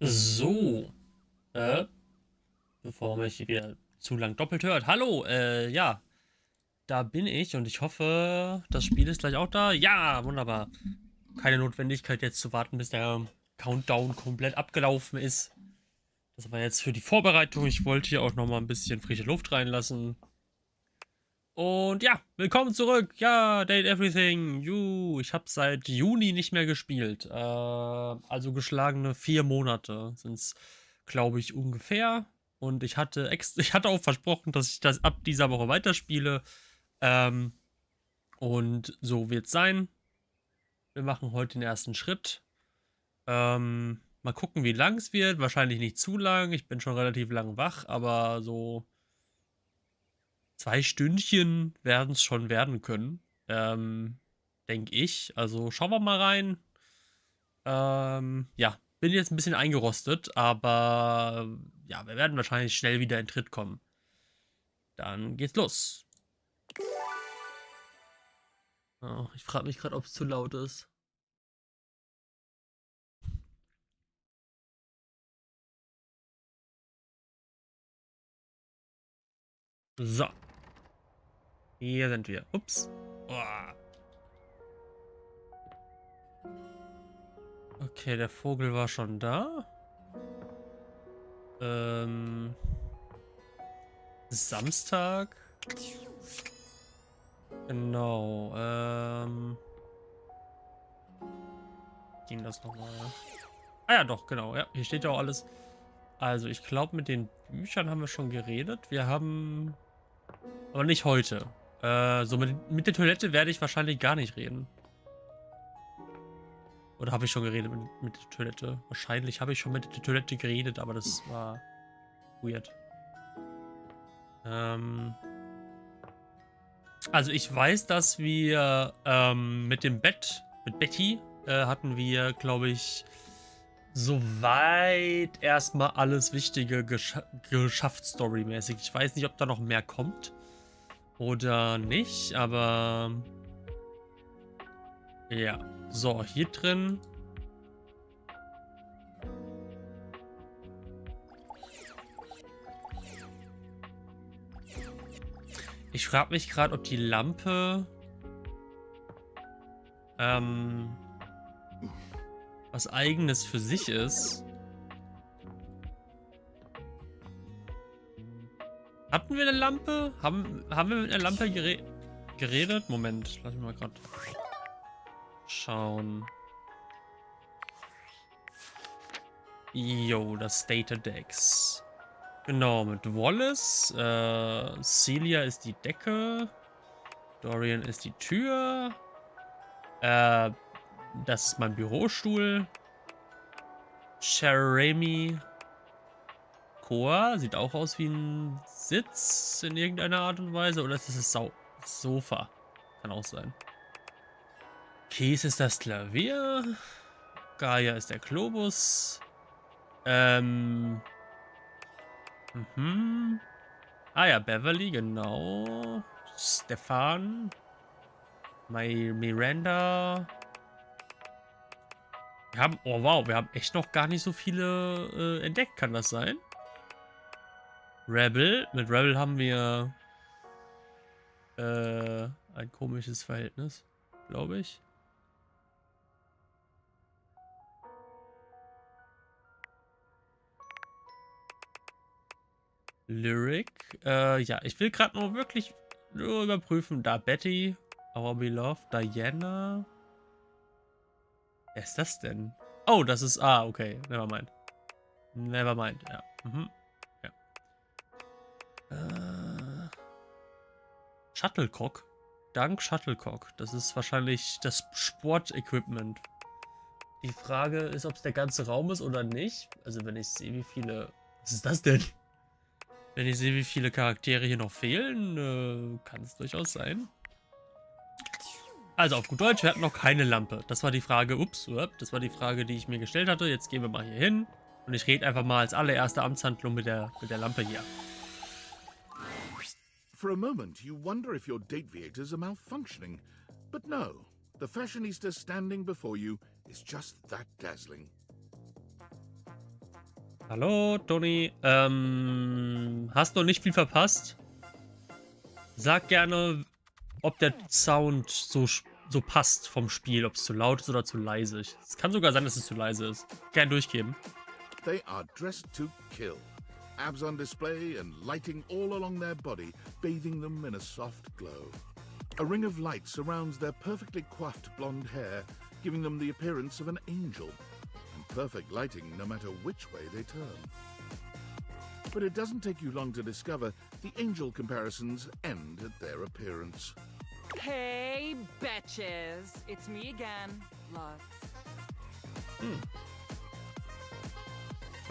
So, bevor mich wieder zu lang doppelt hört. Hallo, ja, da bin ich und ich hoffe, das Spiel ist gleich auch da. Ja, wunderbar. Keine Notwendigkeit jetzt zu warten, bis der Countdown komplett abgelaufen ist. Das war jetzt für die Vorbereitung. Ich wollte hier auch noch mal ein bisschen frische Luft reinlassen. Und ja, willkommen zurück. Ja, Date Everything. Ich habe seit Juni nicht mehr gespielt. Also geschlagene 4 Monate sind es, glaube ich, ungefähr. Und ich hatte auch versprochen, dass ich das ab dieser Woche weiterspiele. Ähm, und so wird es sein. Wir machen heute den ersten Schritt. Mal gucken, wie lang es wird. Wahrscheinlich nicht zu lang. Ich bin schon relativ lang wach, aber so 2 Stündchen werden es schon werden können. Denke ich. Also schauen wir mal rein. Ja, bin jetzt ein bisschen eingerostet, aber ja, wir werden wahrscheinlich schnell wieder in Tritt kommen. Dann geht's los. Oh, ich frage mich gerade, ob es zu laut ist. So, hier sind wir. Ups. Oh. Okay, der Vogel war schon da. Ähm, Samstag. Genau. Ging das nochmal? Ah ja, doch, genau. Ja, hier steht ja auch alles. Also, ich glaube, mit den Büchern haben wir schon geredet. Wir haben. Aber nicht heute. So mit der Toilette werde ich wahrscheinlich gar nicht reden. Oder habe ich schon geredet mit der Toilette? Wahrscheinlich habe ich schon mit der Toilette geredet, aber das war weird. Also ich weiß, dass wir mit dem Bett, mit Betty, hatten wir, glaube ich, soweit erstmal alles Wichtige geschafft, storymäßig. Ich weiß nicht, ob da noch mehr kommt oder nicht, aber ja. So, hier drin. Ich frage mich gerade, ob die Lampe was Eigenes für sich ist. Hatten wir eine Lampe? Haben wir mit einer Lampe geredet? Moment, lass mich mal gerade schauen. Jo, das Data Decks. Genau, mit Wallace. Celia ist die Decke. Dorian ist die Tür. Das ist mein Bürostuhl. Jeremy Koa sieht auch aus wie ein Sitz in irgendeiner Art und Weise. Oder ist es das Sofa? Kann auch sein. Keys ist das Klavier. Gaia ist der Globus. Ah ja, Beverly, genau. Stefan. Miranda. Oh wow, wir haben echt noch gar nicht so viele entdeckt, kann das sein? Rebel. Mit Rebel haben wir ein komisches Verhältnis, glaube ich. Lyric. Ja, ich will gerade nur wirklich nur überprüfen. Da Betty, Our Beloved, Diana. Wer ist das denn? Oh, das ist. Ah, okay. Nevermind. Nevermind, ja. Ja. Shuttlecock. Dank Shuttlecock. Das ist wahrscheinlich das Sportequipment. Die Frage ist, ob es der ganze Raum ist oder nicht. Also, wenn ich sehe, wie viele. Was ist das denn? Wenn ich sehe, wie viele Charaktere hier noch fehlen, kann es durchaus sein. Also auf gut Deutsch, wir hatten noch keine Lampe. Das war die Frage, das war die Frage, die ich mir gestellt hatte. Jetzt gehen wir mal hier hin. Und ich rede einfach mal als allererste Amtshandlung mit der Lampe hier. For a moment, you wonder if your date vehicles are malfunctioning. But no, the fashionista standing before you is just that dazzling. Hallo, Toni. Hast noch nicht viel verpasst? Sag gerne, ob der Sound so passt vom Spiel, ob es zu laut ist oder zu leise. Es kann sogar sein, dass es zu leise ist. Gern durchgeben. They are dressed to kill. Abs on display and lighting all along their body, bathing them in a soft glow. A ring of light surrounds their perfectly coiffed blonde hair, giving them the appearance of an angel. And perfect lighting no matter which way they turn. But it doesn't take you long to discover the angel comparisons end at their appearance. Hey, betches! It's me again, Lux.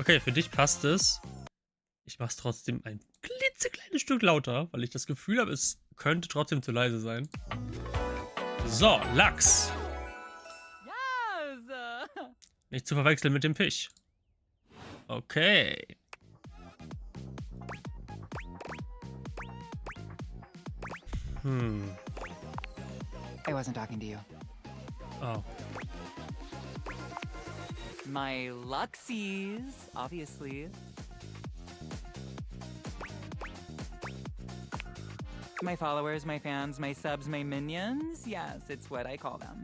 Okay, für dich passt es. Ich mach's trotzdem ein klitzekleines Stück lauter, weil ich das Gefühl habe, es könnte trotzdem zu leise sein. So, Lachs. Yes! Nicht zu verwechseln mit dem Fisch. Okay. I wasn't talking to you. Oh. My Luxies, obviously. My followers, my fans, my subs, my minions. Yes, it's what I call them.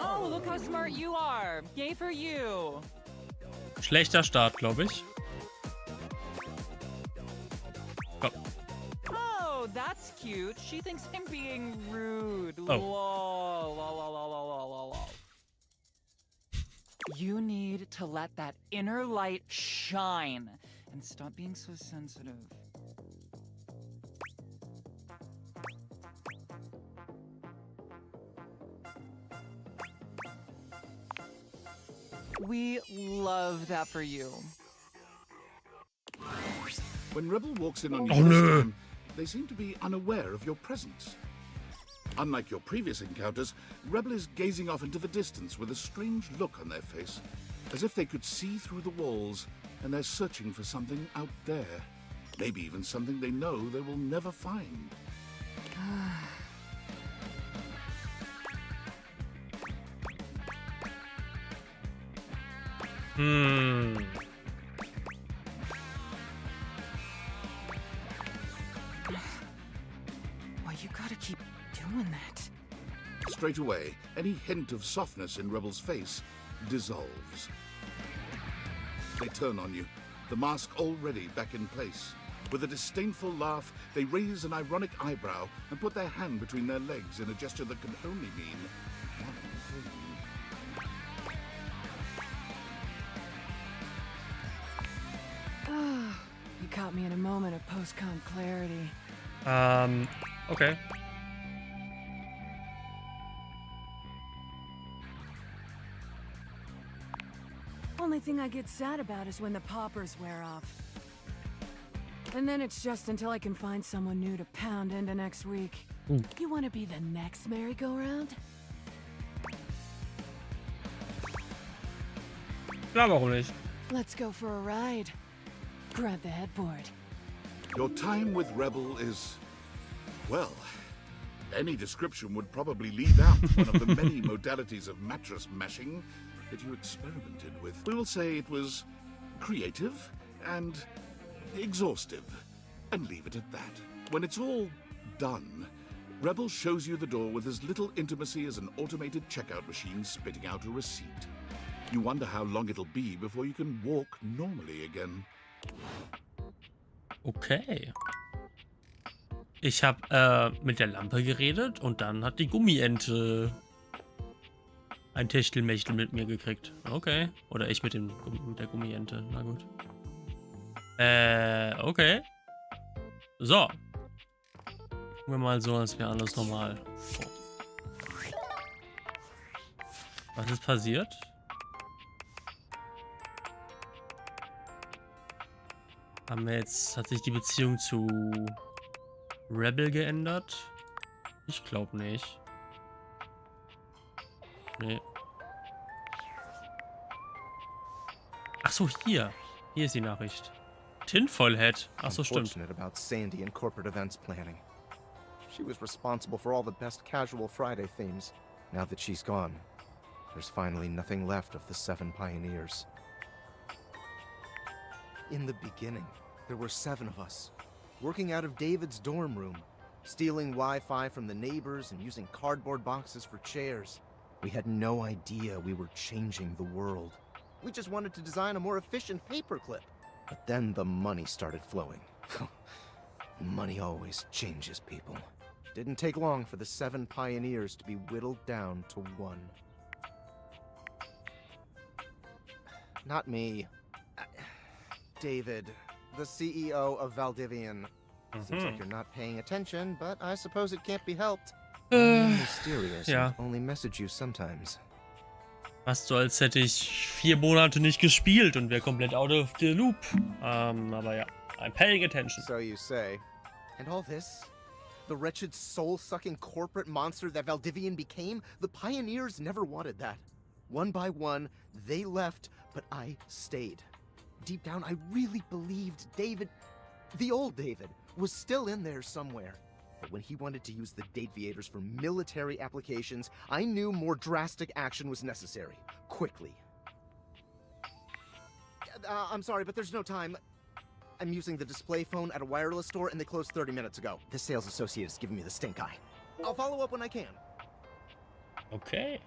Oh, look how smart you are. Yay for you. Schlechter Start, glaube ich. Oh. Oh, that's cute. She thinks I'm being rude. Oh. Lol, lol, lol, lol, lol, lol, lol. You need to let that inner light shine and stop being so sensitive. We love that for you. When Rebel walks in on you Oh, this no. time, they seem to be unaware of your presence. Unlike your previous encounters, Rebel is gazing off into the distance with a strange look on their face, as if they could see through the walls and they're searching for something out there. Maybe even something they know they will never find. Why you gotta keep doing that? Straight away, any hint of softness in Rebel's face dissolves. They turn on you, the mask already back in place. With a disdainful laugh, they raise an ironic eyebrow and put their hand between their legs in a gesture that can only mean one thing. You caught me in a moment of post-con clarity. Okay. Only thing I get sad about is when the poppers wear off. And then it's just until I can find someone new to pound into next week. You want to be the next merry-go-round? Ja, warum nicht? Let's go for a ride. Grab the headboard. Your time with Rebel is, well, any description would probably leave out one of the many modalities of mattress mashing that you experimented with. We will say it was creative and exhaustive, and leave it at that. When it's all done, Rebel shows you the door with as little intimacy as an automated checkout machine spitting out a receipt. You wonder how long it'll be before you can walk normally again. Okay. Ich habe mit der Lampe geredet und dann hat die Gummiente ein Techtelmechtel mit mir gekriegt. Okay. Oder ich mit der Gummiente. Na gut. Okay. So. Gucken wir mal so, als wäre alles normal. Oh. Was ist passiert? Hat sich die Beziehung zu Rebel geändert? Ich glaube nicht. Nee. Ach so, hier. Hier ist die Nachricht. Tinfoil Head. Ach so, stimmt. Unfortunate about Sandy and corporate events planning. She was responsible for all the best casual Friday themes. Now that she's gone, there's finally nothing left of the 7 pioneers. In the beginning, there were 7 of us, working out of David's dorm room, stealing Wi-Fi from the neighbors and using cardboard boxes for chairs. We had no idea we were changing the world. We just wanted to design a more efficient paperclip. But then the money started flowing. Money always changes people. Didn't take long for the 7 pioneers to be whittled down to 1. Not me. David, the CEO of Valdivian. Seems like you're not paying attention, but I suppose it can't be helped. I'm mysterious and only message you sometimes. Fast so, als hätte ich 4 Monate nicht gespielt und wäre komplett out of the loop. Aber ja, I'm paying attention. So you say. And all this? The wretched soul-sucking corporate monster that Valdivian became? The pioneers never wanted that. One by one, they left, but I stayed. Deep down, I really believed David, the old David, was still in there somewhere. But when he wanted to use the Dateviators for military applications, I knew more drastic action was necessary. Quickly. I'm sorry, but there's no time. I'm using the display phone at a wireless store and they closed 30 minutes ago. The sales associate is giving me the stink eye. I'll follow up when I can. Okay.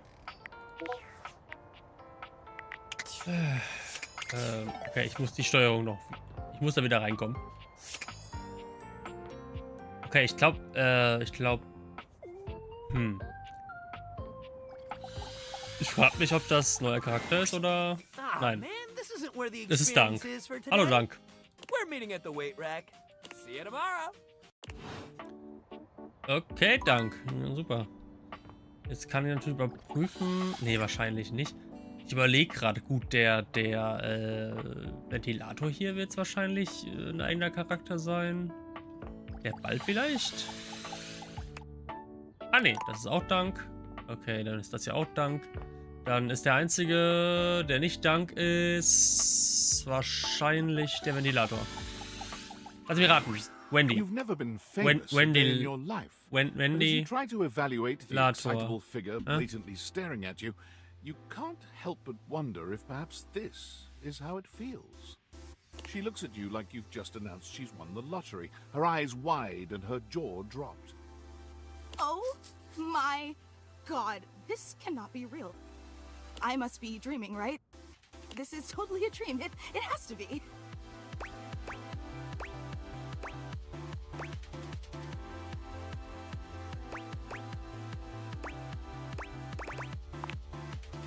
Okay, ich muss die Steuerung noch... Ich muss da wieder reinkommen. Okay, ich glaube... Ich frage mich, ob das neuer Charakter ist oder... Nein. Das ist Dank. Hallo, Dank. We're meeting at the weight rack. See you tomorrow. Okay, Dank. Ja, super. Jetzt kann ich natürlich überprüfen... Nee, wahrscheinlich nicht. Ich überlege gerade, gut, der Ventilator hier wird es wahrscheinlich ein eigener Charakter sein. Der Ball vielleicht? Ah, nee, das ist auch Dank. Okay, dann ist das ja auch Dank. Dann ist der einzige, der nicht Dank ist, wahrscheinlich der Ventilator. Lass mich raten. Wendy. You've never been famous in your life. Wendy. As you try to evaluate the Lator. excitable figure blatantly staring at you, you can't help but wonder if perhaps this is how it feels. She looks at you like you've just announced she's won the lottery, her eyes wide and her jaw dropped. Oh my god, this cannot be real. I must be dreaming, right? This is totally a dream. It has to be.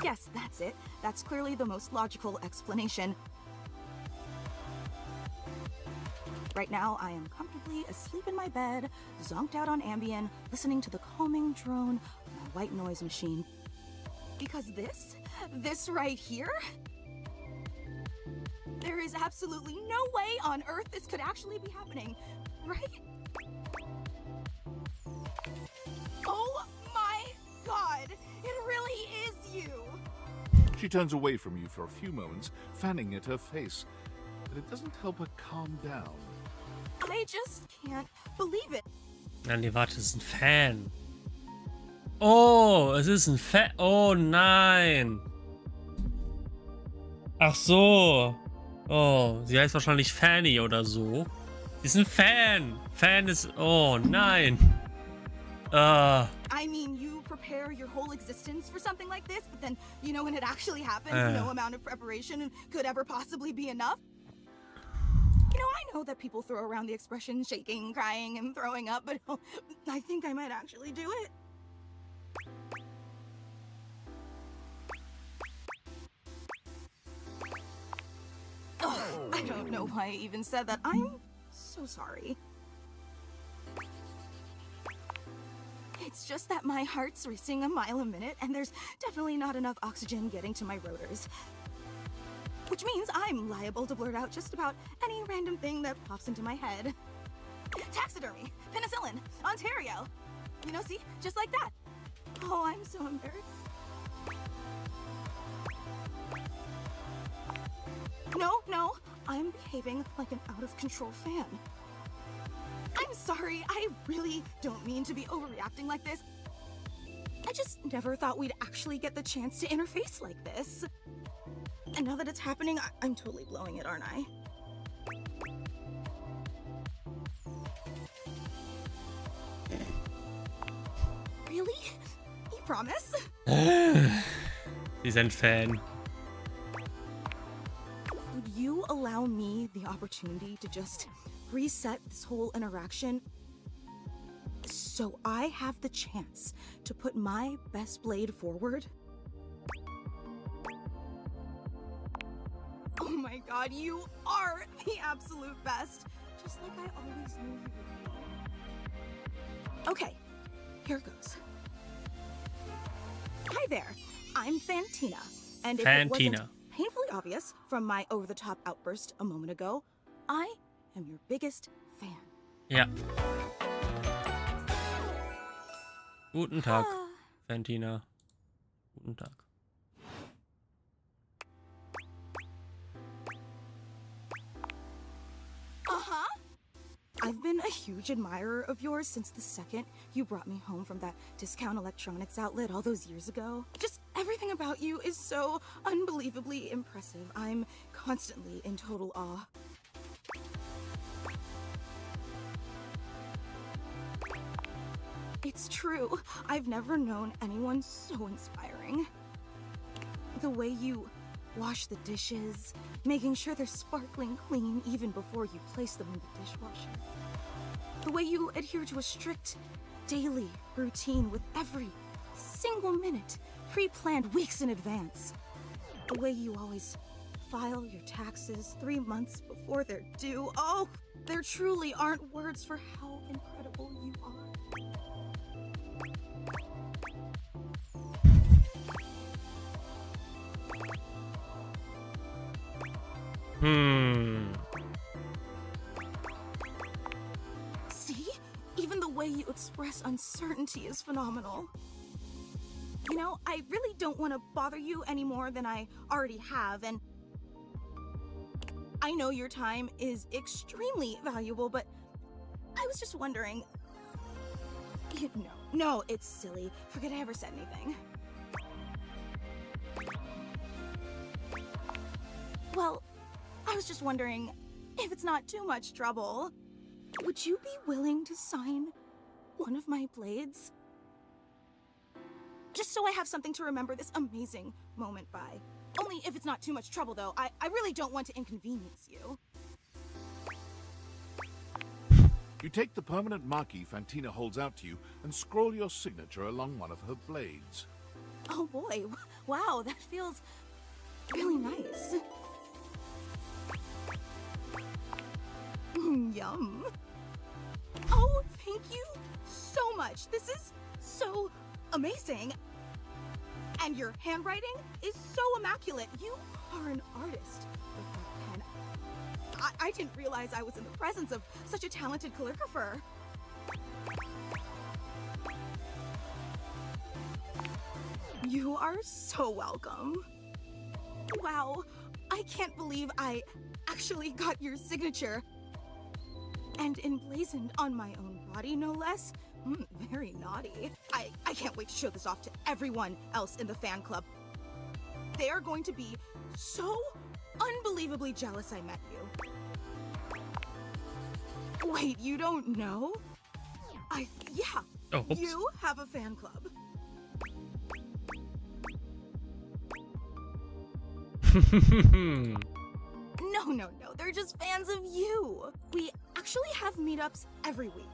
Yes, that's it. That's clearly the most logical explanation. Right now, I am comfortably asleep in my bed, zonked out on Ambien, listening to the calming drone of my white noise machine. Because this right here, there is absolutely no way on Earth this could actually be happening, right? Oh my god, it really is you! She turns away from you for a few moments, fanning at her face, but it doesn't help her calm down. I just can't believe it. Nee, warte, es ist ein Fan. Oh, es ist ein Fan. Oh nein. Ach so. Oh, sie heißt wahrscheinlich Fanny oder so. Sie ist ein Fan. Fan ist... Oh nein. I mean, you prepare your whole existence for something like this, but then, you know, when it actually happens, no amount of preparation could ever possibly be enough. You know, I know that people throw around the expression shaking, crying, and throwing up, but I think I might actually do it. Ugh, I don't know why I even said that. I'm so sorry. It's just that my heart's racing a mile a minute, and there's definitely not enough oxygen getting to my rotors. Which means I'm liable to blurt out just about any random thing that pops into my head. Taxidermy, penicillin, Ontario. You know, see? Just like that. Oh, I'm so embarrassed. No, I'm behaving like an out-of-control fan. I'm sorry, I really don't mean to be overreacting like this. I just never thought we'd actually get the chance to interface like this. And now that it's happening, I'm totally blowing it, aren't I? Really? You promise? Sie sind Fan. Would you allow me the opportunity to just reset this whole interaction so I have the chance to put my best blade forward? Oh my god, you are the absolute best! Just like I always knew you would be. Okay, here goes. Hi there, I'm Fantina, and if it wasn't painfully obvious from my over-the-top outburst a moment ago, I am your biggest fan. Ja. Guten Tag, Fantina. Guten Tag. I've been a huge admirer of yours since the second you brought me home from that discount electronics outlet all those years ago. Just everything about you is so unbelievably impressive. I'm constantly in total awe. It's true. I've never known anyone so inspiring. The way you wash the dishes, making sure they're sparkling clean even before you place them in the dishwasher. The way you adhere to a strict daily routine with every single minute pre-planned weeks in advance. The way you always file your taxes 3 months before they're due. Oh, there truly aren't words for how incredible you are. See? Even the way you express uncertainty is phenomenal. You know, I really don't want to bother you any more than I already have, and I know your time is extremely valuable, but I was just wondering... No, it's silly. Forget I ever said anything. Well, I was just wondering, if it's not too much trouble, would you be willing to sign one of my blades? Just so I have something to remember this amazing moment by. Only if it's not too much trouble, though. I really don't want to inconvenience you. You take the permanent marquee Fantina holds out to you and scroll your signature along one of her blades. Oh boy, wow, that feels really nice. Yum. Oh, thank you so much. This is so amazing. And your handwriting is so immaculate. You are an artist with that pen. I didn't realize I was in the presence of such a talented calligrapher. You are so welcome. Wow, I can't believe I actually got your signature. And emblazoned on my own body, no less. Very naughty. I can't wait to show this off to everyone else in the fan club. They are going to be so unbelievably jealous I met you. Wait, you don't know? Yeah. Oh, oops. You have a fan club. No, they're just fans of you. We actually have meetups every week.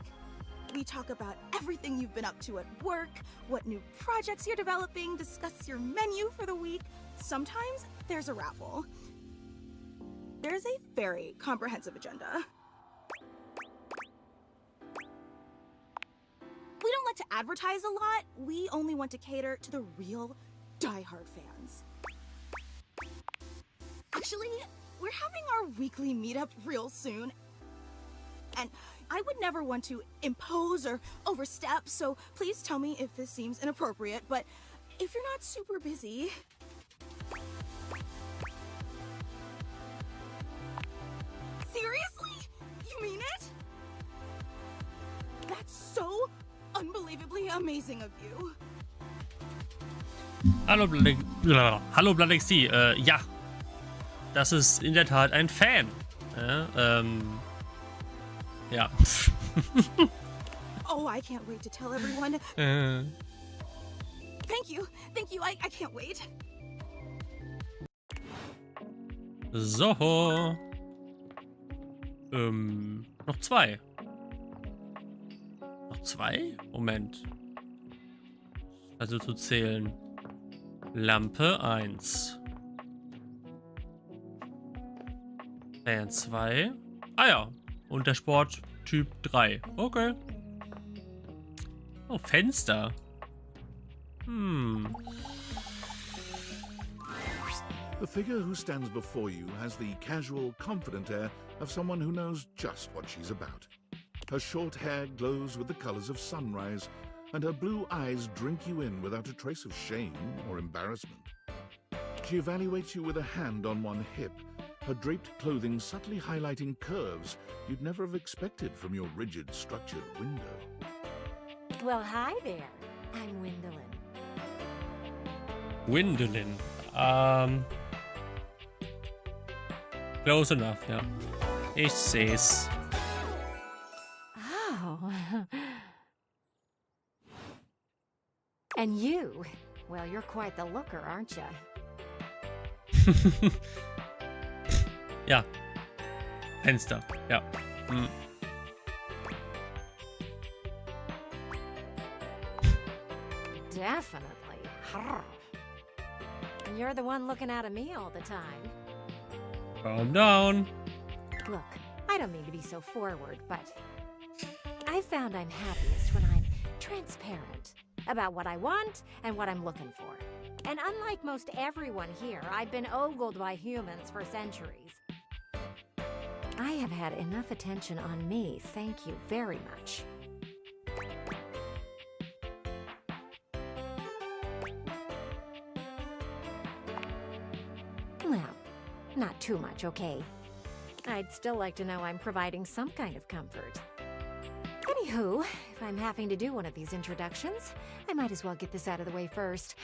We talk about everything you've been up to at work, what new projects you're developing, discuss your menu for the week. Sometimes there's a raffle. There's a very comprehensive agenda. We don't like to advertise a lot. We only want to cater to the real diehard fans. Actually, we're having our weekly meetup real soon. And I would never want to impose or overstep, so please tell me if this seems inappropriate, but if you're not super busy... Seriously? You mean it? That's so unbelievably amazing of you. Hallo, Hallo, Blood XD. Ja. Das ist in der Tat ein Fan. Ja. Oh, I can't wait to tell everyone. Thank you. Thank you. I can't wait. So. Noch 2. Noch 2? Moment. Also zu zählen. Lampe 1. Fan 2. Ah ja. Und der Sporttyp 3. Okay. Oh, Fenster. The figure who stands before you has the casual, confident air of someone who knows just what she's about. Her short hair glows with the colors of sunrise, and her blue eyes drink you in without a trace of shame or embarrassment. She evaluates you with a hand on one hip, her draped clothing subtly highlighting curves you'd never have expected from your rigid, structured window. Well, hi there. I'm Gwendolyn. Gwendolyn. Close enough, ja. Ich seh's. Oh. And you? Well, you're quite the looker, aren't you? Ja. Fenster, ja. Definitely. You're the one looking out at me all the time. Calm down. Look, I don't mean to be so forward, but I found I'm happiest when I'm transparent about what I want and what I'm looking for. And unlike most everyone here, I've been ogled by humans for centuries. I have had enough attention on me, thank you very much. Well, not too much, okay? I'd still like to know I'm providing some kind of comfort. Anywho, if I'm having to do one of these introductions, I might as well get this out of the way first.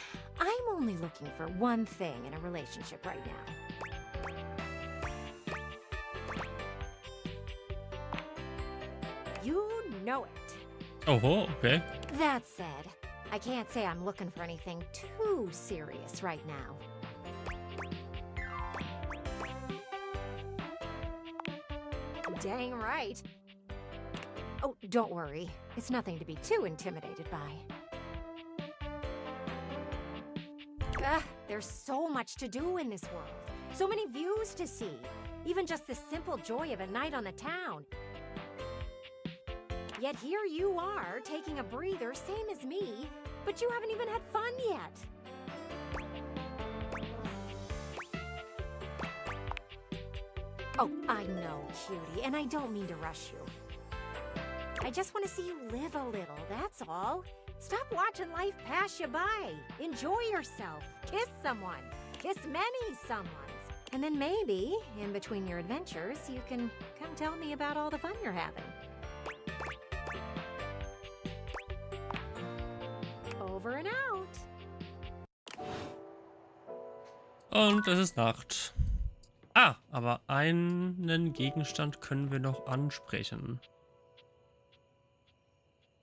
I'm only looking for one thing in a relationship right now. You know it. Oh, okay. That said, I can't say I'm looking for anything too serious right now. Dang right. Oh, don't worry. It's nothing to be too intimidated by. There's so much to do in this world. So many views to see. Even just the simple joy of a night on the town. Yet here you are, taking a breather, same as me, but you haven't even had fun yet. Oh, I know, cutie, and I don't mean to rush you. I just want to see you live a little, that's all. Stop watching life pass you by. Enjoy yourself. Kiss someone. Kiss many someones. And then maybe, in between your adventures, you can come tell me about all the fun you're having. Over and out. Und es ist Nacht. Ah, aber einen Gegenstand können wir noch ansprechen.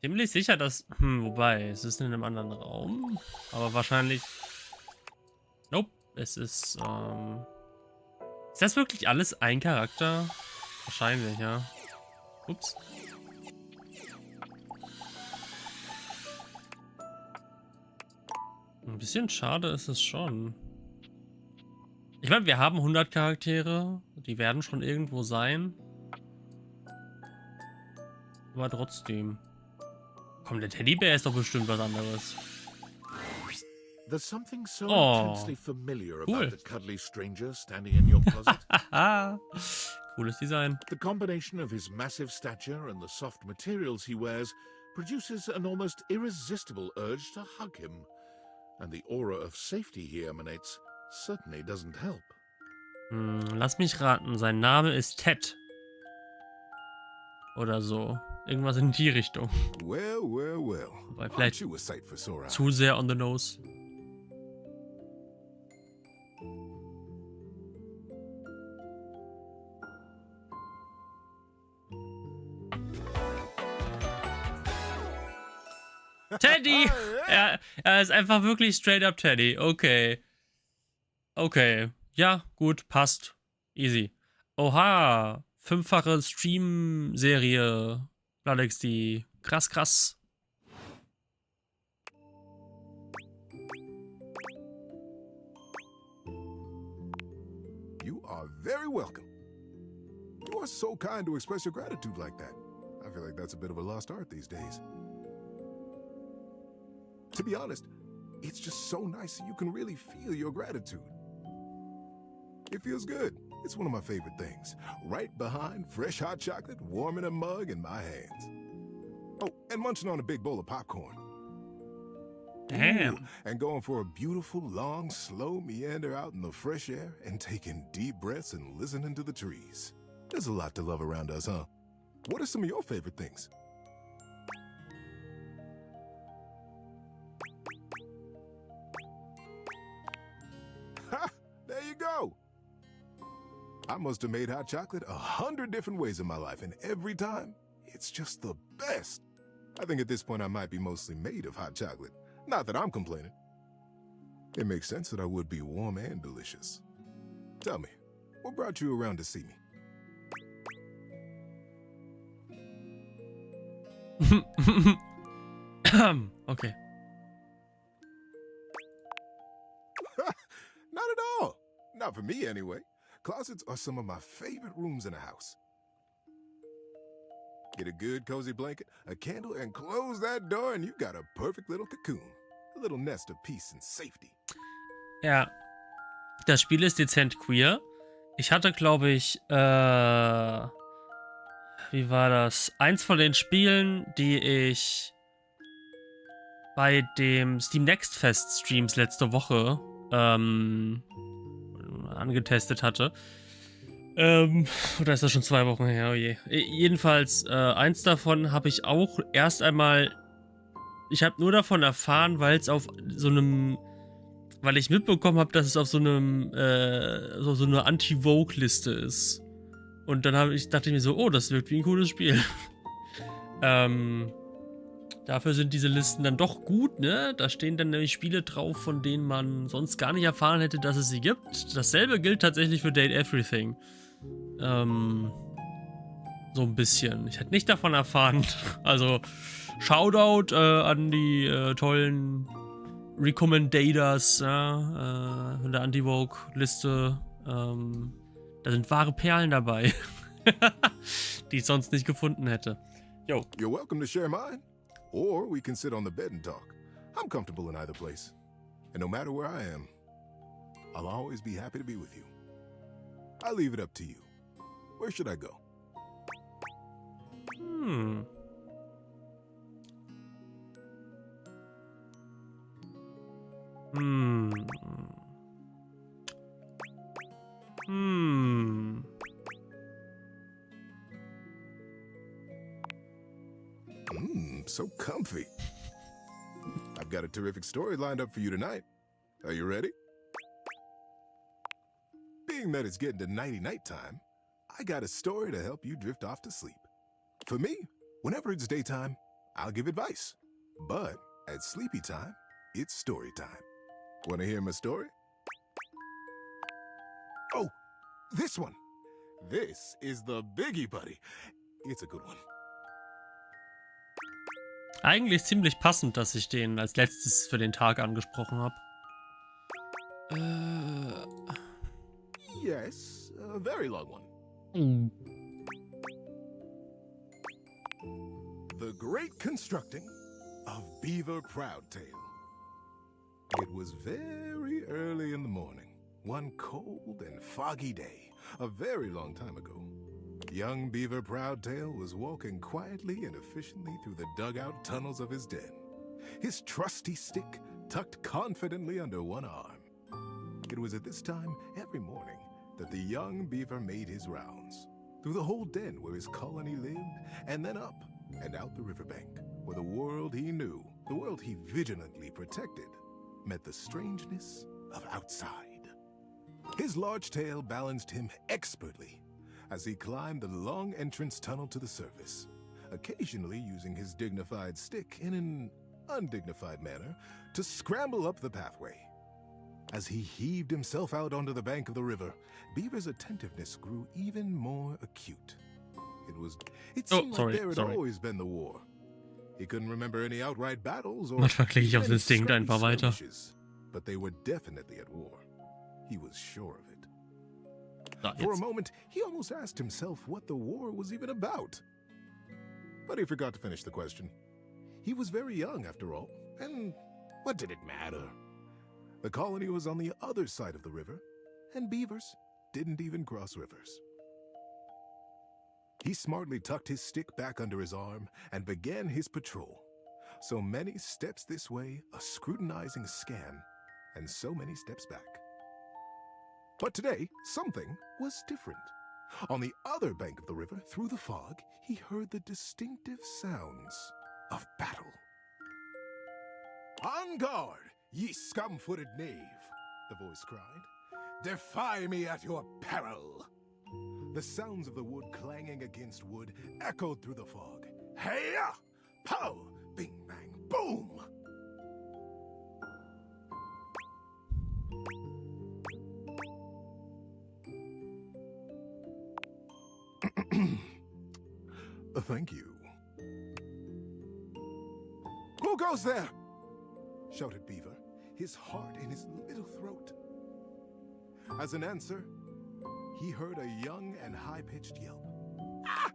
Ziemlich sicher, dass... wobei, es ist in einem anderen Raum. Aber wahrscheinlich... Nope, es ist... Ist das wirklich alles ein Charakter? Wahrscheinlich, ja. Ups. Ein bisschen schade ist es schon. Ich meine, wir haben 100 Charaktere. Die werden schon irgendwo sein. Aber trotzdem. Komm, der Teddybär ist doch bestimmt was anderes. There's something so Oh, intensely familiar cool. about the cuddly stranger standing in your closet. Cooles Design. The combination of his massive stature and the soft materials he wears produces an almost irresistible urge to hug him. And the aura of safety he emanates certainly doesn't help. Lass mich raten, sein Name ist Ted. Oder so. Irgendwas in die Richtung. Well, well, well. Wobei Aren't vielleicht you a sight for sore eyes? zu sehr on the nose. Teddy! Er ist einfach wirklich straight up Teddy. Okay. Okay. Ja, gut, passt. Easy. Oha. 5-fache Stream-Serie. Alex, die. Krass, krass. You are very welcome. You are so kind to express your gratitude like that. I feel like that's a bit of a lost art these days. To be honest, it's just so nice that you can really feel your gratitude. It feels good. It's one of my favorite things. Right behind fresh hot chocolate, warm in a mug in my hands. Oh, and munching on a big bowl of popcorn. Damn. Ooh, and going for a beautiful, long, slow meander out in the fresh air and taking deep breaths and listening to the trees. There's a lot to love around us, huh? What are some of your favorite things? Ha! There you go! I must have made hot chocolate 100 different ways in my life, and every time, it's just the best. I think at this point I might be mostly made of hot chocolate. Not that I'm complaining. It makes sense that I would be warm and delicious. Tell me, what brought you around to see me? Okay. Not at all. Not for me, anyway. Closets are some of my favorite rooms in a house. Get a good cozy blanket, a candle, and close that door and you've got a perfect little cocoon. A little nest of peace and safety. Ja. Das Spiel ist dezent queer. Ich hatte, glaube ich, wie war das? Eins von den Spielen, die ich bei dem Steam Next Fest Streams letzte Woche angetestet hatte. Oder ist das schon 2 Wochen her? Oh je. Jedenfalls, eins davon habe ich auch erst einmal. Ich habe nur davon erfahren, weil es auf so einem. Weil ich mitbekommen habe, dass es auf so einem. So eine Anti-Vogue-Liste ist. Und dann dachte ich mir so, oh, das wirkt wie ein cooles Spiel. Dafür sind diese Listen dann doch gut, ne? Da stehen dann nämlich Spiele drauf, von denen man sonst gar nicht erfahren hätte, dass es sie gibt. Dasselbe gilt tatsächlich für Date Everything. So ein bisschen. Ich hätte nicht davon erfahren. Also, Shoutout an die tollen Recommendators von der Anti-Vogue-Liste. Da sind wahre Perlen dabei, die ich sonst nicht gefunden hätte. Yo. You're welcome to share mine. Or we can sit on the bed and talk. I'm comfortable in either place. And no matter where I am, I'll always be happy to be with you. I leave it up to you. Where should I go? Hmm. So comfy. I've got a terrific story lined up for you tonight. Are you ready? Being that it's getting to nighty-night time, I got a story to help you drift off to sleep. For me, whenever it's daytime, I'll give advice. But at sleepy time, it's story time. Want to hear my story? Oh, this one. This is the biggie, buddy. It's a good one. Eigentlich ziemlich passend, dass ich den als letztes für den Tag angesprochen habe. Yes, a very long one. The Great Constructing of Beaver Proudtail. It was very early in the morning, one cold and foggy day, a very long time ago. Young Beaver Proudtail was walking quietly and efficiently through the dugout tunnels of his den, his trusty stick tucked confidently under one arm. It was at this time every morning that the young beaver made his rounds, through the whole den where his colony lived, and then up and out the riverbank, where the world he knew, the world he vigilantly protected, met the strangeness of outside. His large tail balanced him expertly as he climbed the long entrance tunnel to the surface, occasionally using his dignified stick in an undignified manner to scramble up the pathway. As he heaved himself out onto the bank of the river, Beaver's attentiveness grew even more acute. It seemed like there had always been the war. He couldn't remember any outright battles or Manchmal klicke ich aufs any Instinkt scrappy einfach weiter. skirmishes, but they were definitely at war. He was sure of it. Da, For a jetzt. moment, he almost asked himself what the war was even about. But he forgot to finish the question. He was very young, after all, and what did it matter? The colony was on the other side of the river, and beavers didn't even cross rivers. He smartly tucked his stick back under his arm and began his patrol. So many steps this way, a scrutinizing scan, and so many steps back. But today, something was different. On the other bank of the river, through the fog, he heard the distinctive sounds of battle. "On guard, ye scum-footed knave," the voice cried. "Defy me at your peril." The sounds of the wood clanging against wood echoed through the fog. Hey-ya! Pow! Bing, bang, boom! Thank you. "Who goes there?" shouted Beaver, his heart in his little throat. As an answer, he heard a young and high-pitched yelp. "Ah!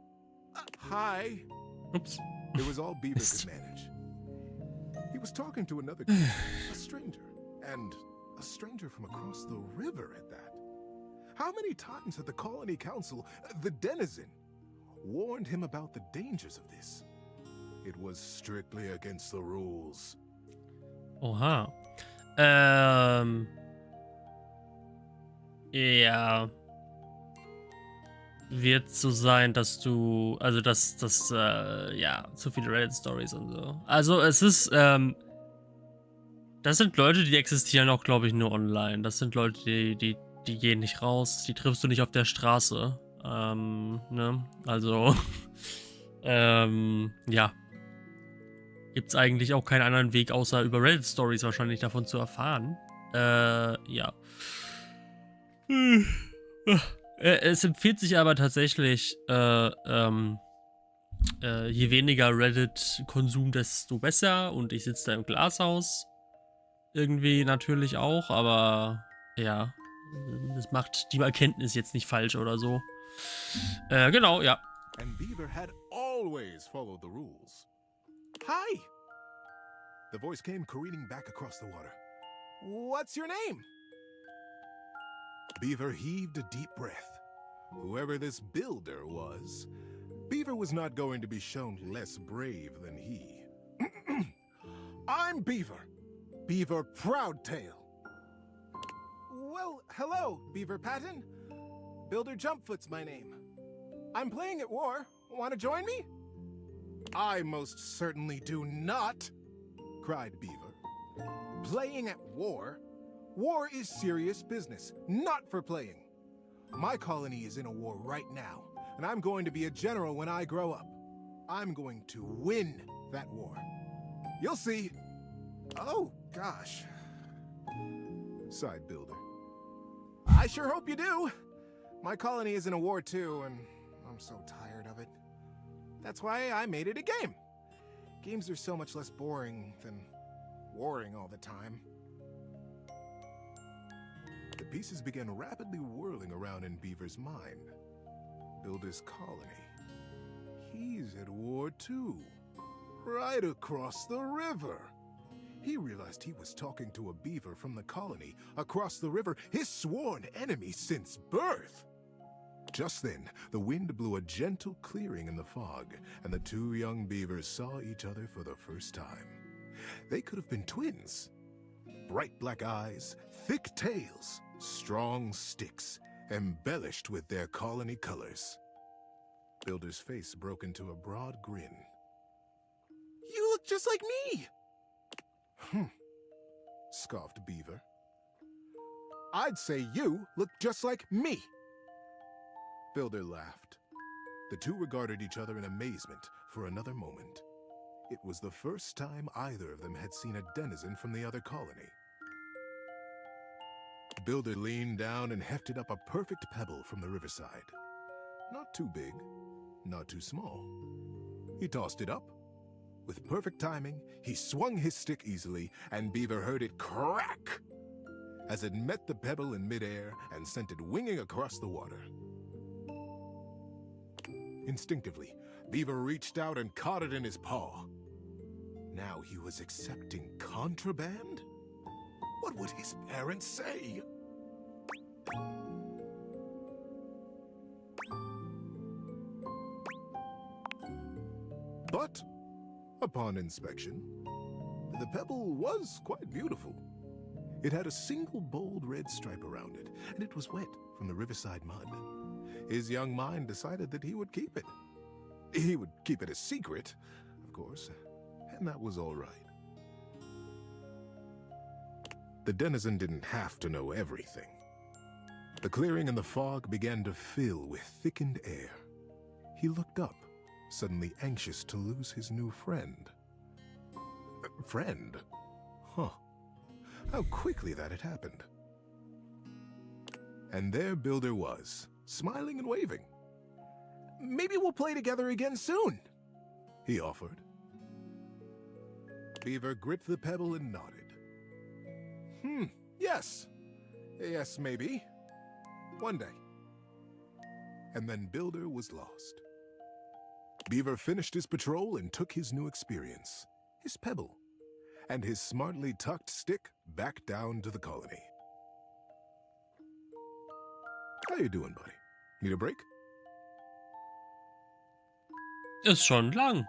Hi!" Ups. It was all Beaver could manage. He was talking to another creature, a stranger, and a stranger from across the river at that. How many times had the Colony Council, the Denizen, warned him about the dangers of this? It was strictly against the rules. Oha. Ja. Wird so sein, dass du, also ja, zu viele Reddit-Stories und so. Also es ist, das sind Leute, die existieren auch, glaube ich, nur online. Das sind Leute, die gehen nicht raus, die triffst du nicht auf der Straße. Ne? Also, ja. Gibt's eigentlich auch keinen anderen Weg, außer über Reddit-Stories wahrscheinlich davon zu erfahren. Ja. Es empfiehlt sich aber tatsächlich, je weniger Reddit-Konsum, desto besser. Und ich sitze da im Glashaus. Irgendwie natürlich auch, aber ja. Das macht die Erkenntnis jetzt nicht falsch oder so. Genau, ja. And Beaver had always followed the rules. "Hi!" The voice came careening back across the water. "What's your name?" Beaver heaved a deep breath. Whoever this builder was, Beaver was not going to be shown less brave than he. "I'm Beaver. Beaver Proudtail." "Well, hello, Beaver Patton. Builder Jumpfoot's my name. I'm playing at war. Want to join me?" "I most certainly do not," cried Beaver. "Playing at war? War is serious business, not for playing. My colony is in a war right now, and I'm going to be a general when I grow up. I'm going to win that war. You'll see." "Oh, gosh," sighed Builder. "I sure hope you do. My colony is in a war too, and I'm so tired of it. That's why I made it a game. Games are so much less boring than warring all the time." The pieces began rapidly whirling around in Beaver's mind. Builder's colony. He's at war too. Right across the river. He realized he was talking to a beaver from the colony across the river, his sworn enemy since birth. Just then, the wind blew a gentle clearing in the fog, and the two young beavers saw each other for the first time. They could have been twins. Bright black eyes, thick tails, strong sticks, embellished with their colony colors. Builder's face broke into a broad grin. "You look just like me!" Scoffed Beaver. "I'd say you look just like me." Builder laughed. The two regarded each other in amazement for another moment. It was the first time either of them had seen a denizen from the other colony. Builder leaned down and hefted up a perfect pebble from the riverside. Not too big, not too small. He tossed it up. With perfect timing, he swung his stick easily, and Beaver heard it crack as it met the pebble in midair and sent it winging across the water. Instinctively, Beaver reached out and caught it in his paw. Now he was accepting contraband? What would his parents say? But, upon inspection, the pebble was quite beautiful. It had a single bold red stripe around it, and it was wet from the riverside mud. His young mind decided that he would keep it. He would keep it a secret, of course, and that was all right. The denizen didn't have to know everything. The clearing and the fog began to fill with thickened air. He looked up, suddenly anxious to lose his new friend. Friend? Huh. How quickly that had happened. And there Builder was, smiling and waving. "Maybe we'll play together again soon," he offered. Beaver gripped the pebble and nodded. Yes. Yes, maybe. One day. And then Builder was lost. Beaver finished his patrol and took his new experience, his pebble, and his smartly tucked stick back down to the colony. How you doing, buddy? Need a break? Ist schon lang.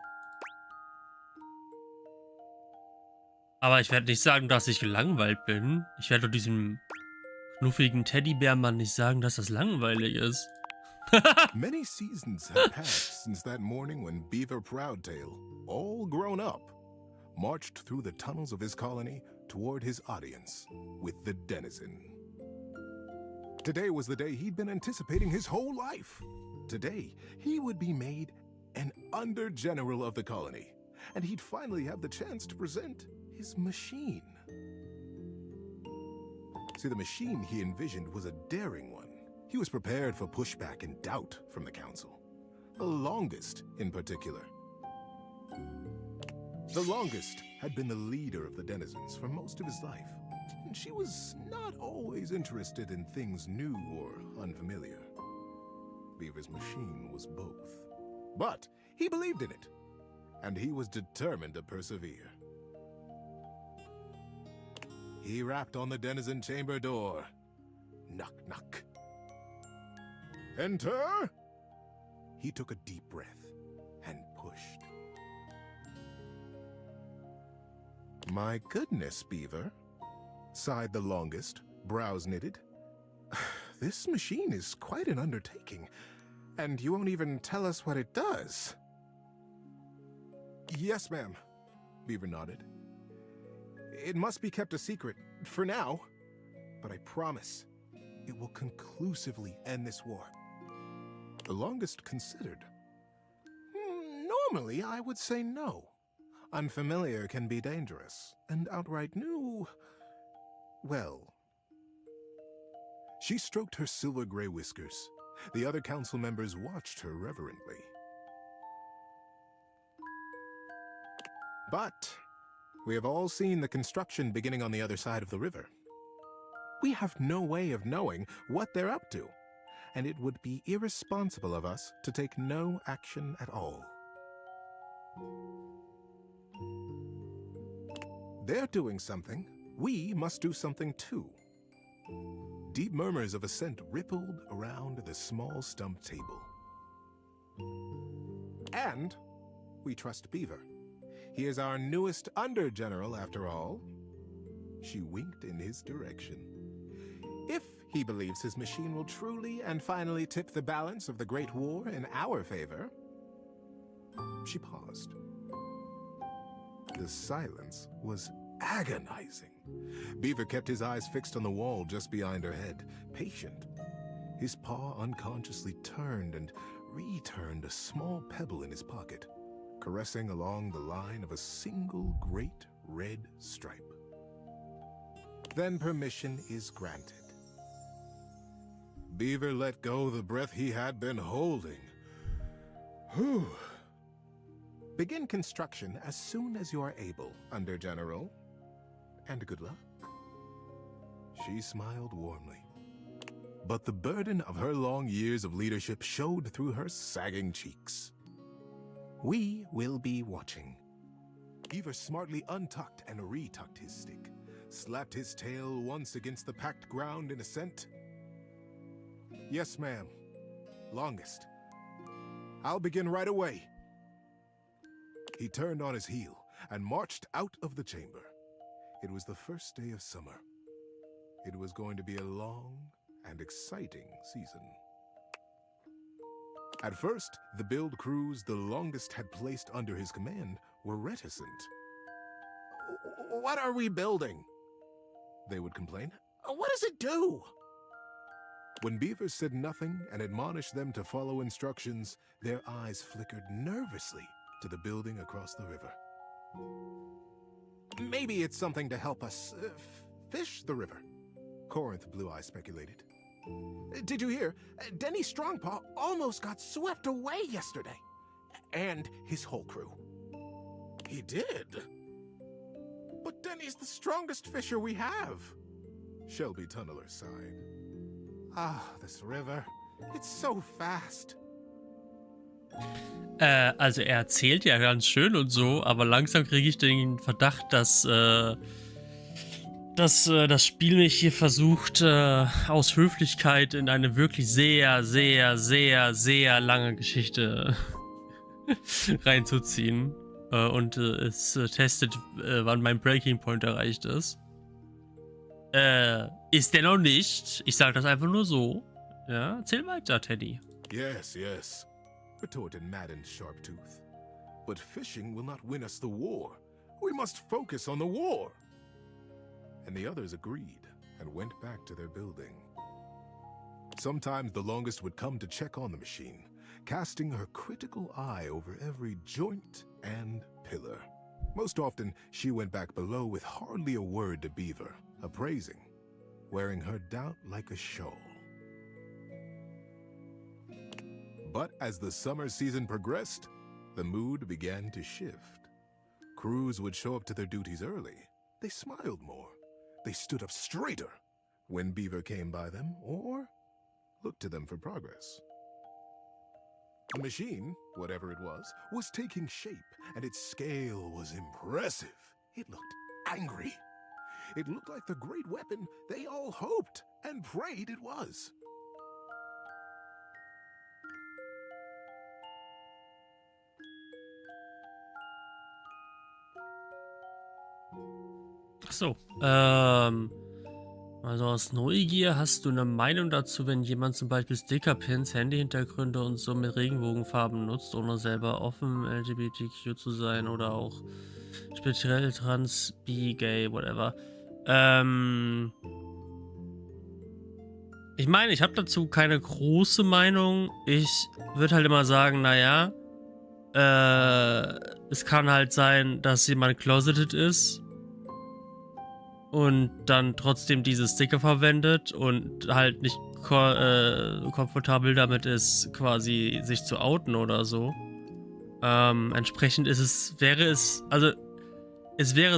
Aber ich werde nicht sagen, dass ich gelangweilt bin. Ich werde diesem knuffigen Teddybärmann nicht sagen, dass das langweilig ist. Many seasons had passed since that morning when Beaver Proudtail, all grown up, marched through the tunnels of his colony toward his audience with the denizen. Today was the day he'd been anticipating his whole life. Today, he would be made an under-general of the colony, and he'd finally have the chance to present his machine. See, the machine he envisioned was a daring one. He was prepared for pushback and doubt from the council. The longest, in particular. The longest had been the leader of the denizens for most of his life, and she was not always interested in things new or unfamiliar. Beaver's machine was both. But he believed in it, and he was determined to persevere. He rapped on the denizen chamber door. Knock, knock. Enter! He took a deep breath and pushed. My goodness, Beaver, sighed the longest, brows knitted. This machine is quite an undertaking, and you won't even tell us what it does. Yes, ma'am, Beaver nodded. It must be kept a secret, for now, but I promise it will conclusively end this war. The longest considered. Normally, I would say no. Unfamiliar can be dangerous, and outright new, well. She stroked her silver-gray whiskers. The other council members watched her reverently. But we have all seen the construction beginning on the other side of the river. We have no way of knowing what they're up to, and it would be irresponsible of us to take no action at all. They're doing something. We must do something too. Deep murmurs of assent rippled around the small stump table. And we trust Beaver. He is our newest under-general, after all. She winked in his direction. If he believes his machine will truly and finally tip the balance of the Great War in our favor. She paused. The silence was agonizing. Beaver kept his eyes fixed on the wall just behind her head, patient. His paw unconsciously turned and returned a small pebble in his pocket, caressing along the line of a single great red stripe. Then permission is granted. Beaver let go the breath he had been holding. Whew. Begin construction as soon as you are able, Under General. And good luck. She smiled warmly. But the burden of her long years of leadership showed through her sagging cheeks. We will be watching. Beaver smartly untucked and retucked his stick, slapped his tail once against the packed ground in assent. Yes, ma'am. Longest. I'll begin right away. He turned on his heel and marched out of the chamber. It was the first day of summer. It was going to be a long and exciting season. At first, the build crews the longest had placed under his command were reticent. What are we building? They would complain. What does it do? When Beaver said nothing and admonished them to follow instructions, their eyes flickered nervously to the building across the river. Maybe it's something to help us fish the river, Corinth Blue Eye speculated. Did you hear? Denny Strongpaw almost got swept away yesterday. And his whole crew. He did? But Denny's the strongest fisher we have. Shelby Tunneler sighed. Ah, this river. It's so fast. Also er erzählt ja ganz schön und so, aber langsam kriege ich den Verdacht, dass das Spiel mich hier versucht, aus Höflichkeit in eine wirklich sehr, sehr, sehr, sehr lange Geschichte reinzuziehen. Und es testet, wann mein Breaking Point erreicht ist. Ist der noch nicht. Ich sage das einfach nur so. Ja, erzähl weiter, Teddy. Yes, yes, retorted Madden Sharptooth. But fishing will not win us the war. We must focus on the war. And the others agreed and went back to their building. Sometimes the longest would come to check on the machine, casting her critical eye over every joint and pillar. Most often, she went back below with hardly a word to Beaver, appraising, wearing her doubt like a shawl. But as the summer season progressed, the mood began to shift. Crews would show up to their duties early. They smiled more. They stood up straighter when Beaver came by them or looked to them for progress. The machine, whatever it was taking shape, and its scale was impressive. It looked angry. It looked like the great weapon they all hoped and prayed it was. So, also aus Neugier, hast du eine Meinung dazu, wenn jemand zum Beispiel Stickerpins, Handyhintergründe und so mit Regenbogenfarben nutzt, ohne selber offen LGBTQ zu sein oder auch speziell trans, bi, gay, whatever. Ich meine, ich habe dazu keine große Meinung. Ich würde halt immer sagen, naja, es kann halt sein, dass jemand closeted ist und dann trotzdem diese Sticker verwendet und halt nicht komfortabel damit ist, quasi sich zu outen oder so. Entsprechend wäre es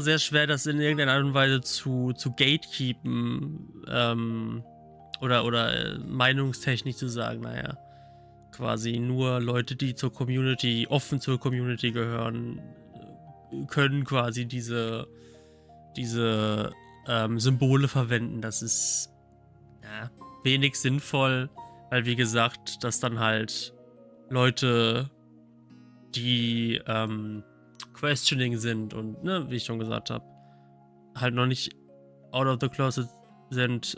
sehr schwer, das in irgendeiner Art und Weise zu gatekeepen, oder Meinungstechnik zu sagen, naja, quasi nur Leute, die offen zur Community gehören, können quasi diese Symbole verwenden. Das ist ja wenig sinnvoll, weil wie gesagt, dass dann halt Leute, die questioning sind und, ne, wie ich schon gesagt habe, halt noch nicht out of the closet sind,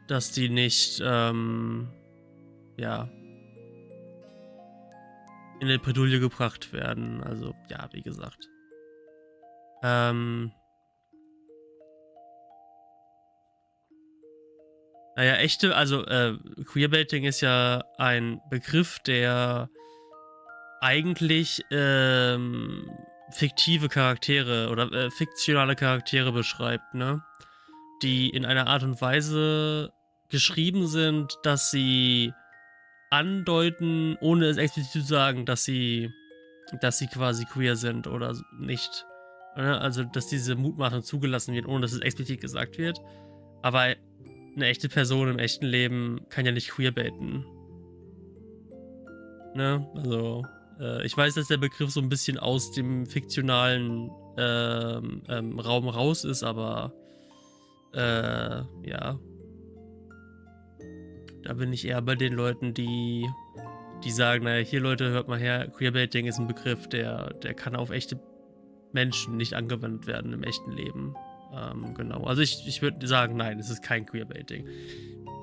dass die nicht, ja, in eine Bredouille gebracht werden. Also, ja, wie gesagt. Naja, Queerbaiting ist ja ein Begriff, der eigentlich fiktive Charaktere oder fiktionale Charaktere beschreibt, ne? Die in einer Art und Weise geschrieben sind, dass sie andeuten, ohne es explizit zu sagen, dass sie quasi queer sind oder nicht. Ne? Also, dass diese Mutmaßung zugelassen wird, ohne dass es explizit gesagt wird. Aber eine echte Person im echten Leben kann ja nicht queerbaiten. Ne? Also, ich weiß, dass der Begriff so ein bisschen aus dem fiktionalen Raum raus ist, aber ja. Da bin ich eher bei den Leuten, die sagen, naja, hier Leute, hört mal her, Queerbaiting ist ein Begriff, der kann auf echte Menschen nicht angewendet werden im echten Leben. Genau. Also ich würde sagen, nein, es ist kein Queerbaiting.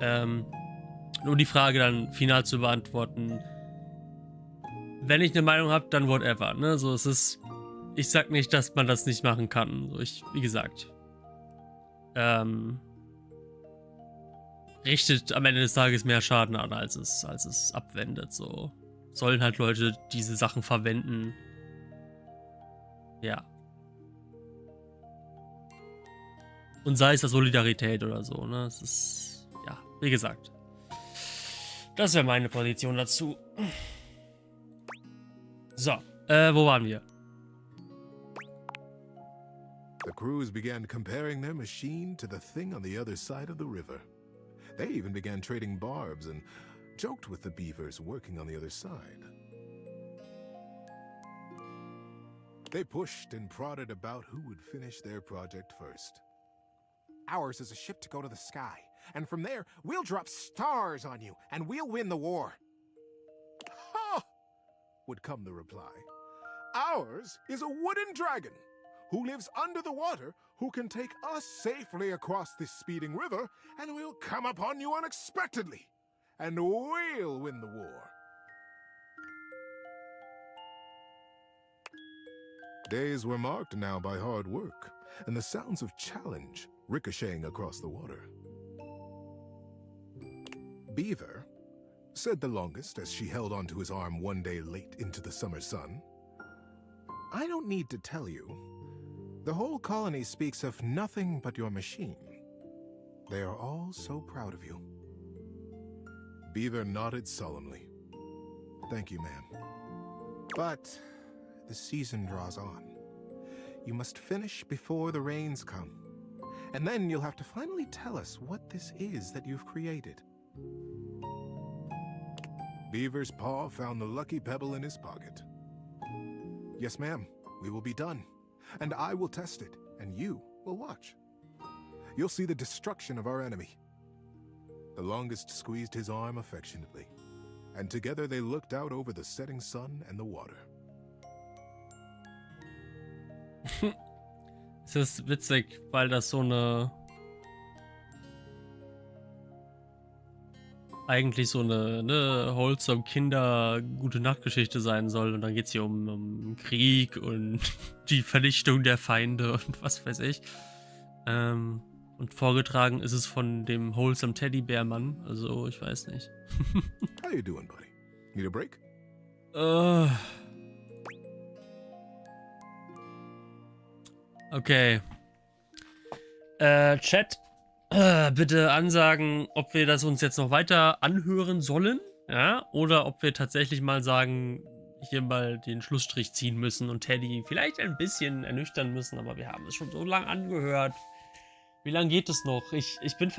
Um die Frage dann final zu beantworten, wenn ich eine Meinung habe, dann whatever. Ne? So, ich sag nicht, dass man das nicht machen kann. So, wie gesagt, richtet am Ende des Tages mehr Schaden an, als es abwendet. So sollen halt Leute diese Sachen verwenden. Ja. Und sei es das Solidarität oder so, ne? Es ist, ja, wie gesagt. Das wäre meine Position dazu. So, wo waren wir? The crews began comparing their machine to the thing on the other side of the river. They even began trading barbs and joked with the beavers working on the other side. They pushed and prodded about who would finish their project first. Ours is a ship to go to the sky, and from there, we'll drop stars on you, and we'll win the war. Ha! Would come the reply. Ours is a wooden dragon who lives under the water, who can take us safely across this speeding river, and we'll come upon you unexpectedly, and we'll win the war. Days were marked now by hard work, and the sounds of challenge ricocheting across the water. Beaver, said the longest as she held onto his arm one day late into the summer sun, I don't need to tell you. The whole colony speaks of nothing but your machine. They are all so proud of you. Beaver nodded solemnly. Thank you, ma'am. But the season draws on. You must finish before the rains come. And then you'll have to finally tell us what this is that you've created. Beaver's paw found the lucky pebble in his pocket. Yes, ma'am, we will be done. And I will test it, and you will watch. You'll see the destruction of our enemy. The longest squeezed his arm affectionately, and together they looked out over the setting sun and the water. Es ist witzig, weil das so eine eigentlich so eine wholesome Kinder-Gute-Nacht-Geschichte sein soll. Und dann geht es hier um Krieg und die Vernichtung der Feinde und was weiß ich. Und vorgetragen ist es von dem wholesome Teddybär-Mann. Also, ich weiß nicht. How you doing, buddy? Need a break? Okay. Chat, bitte ansagen, ob wir das uns jetzt noch weiter anhören sollen, ja, oder ob wir tatsächlich mal sagen, hier mal den Schlussstrich ziehen müssen und Teddy vielleicht ein bisschen ernüchtern müssen, aber wir haben es schon so lange angehört. Wie lange geht es noch? Ich bin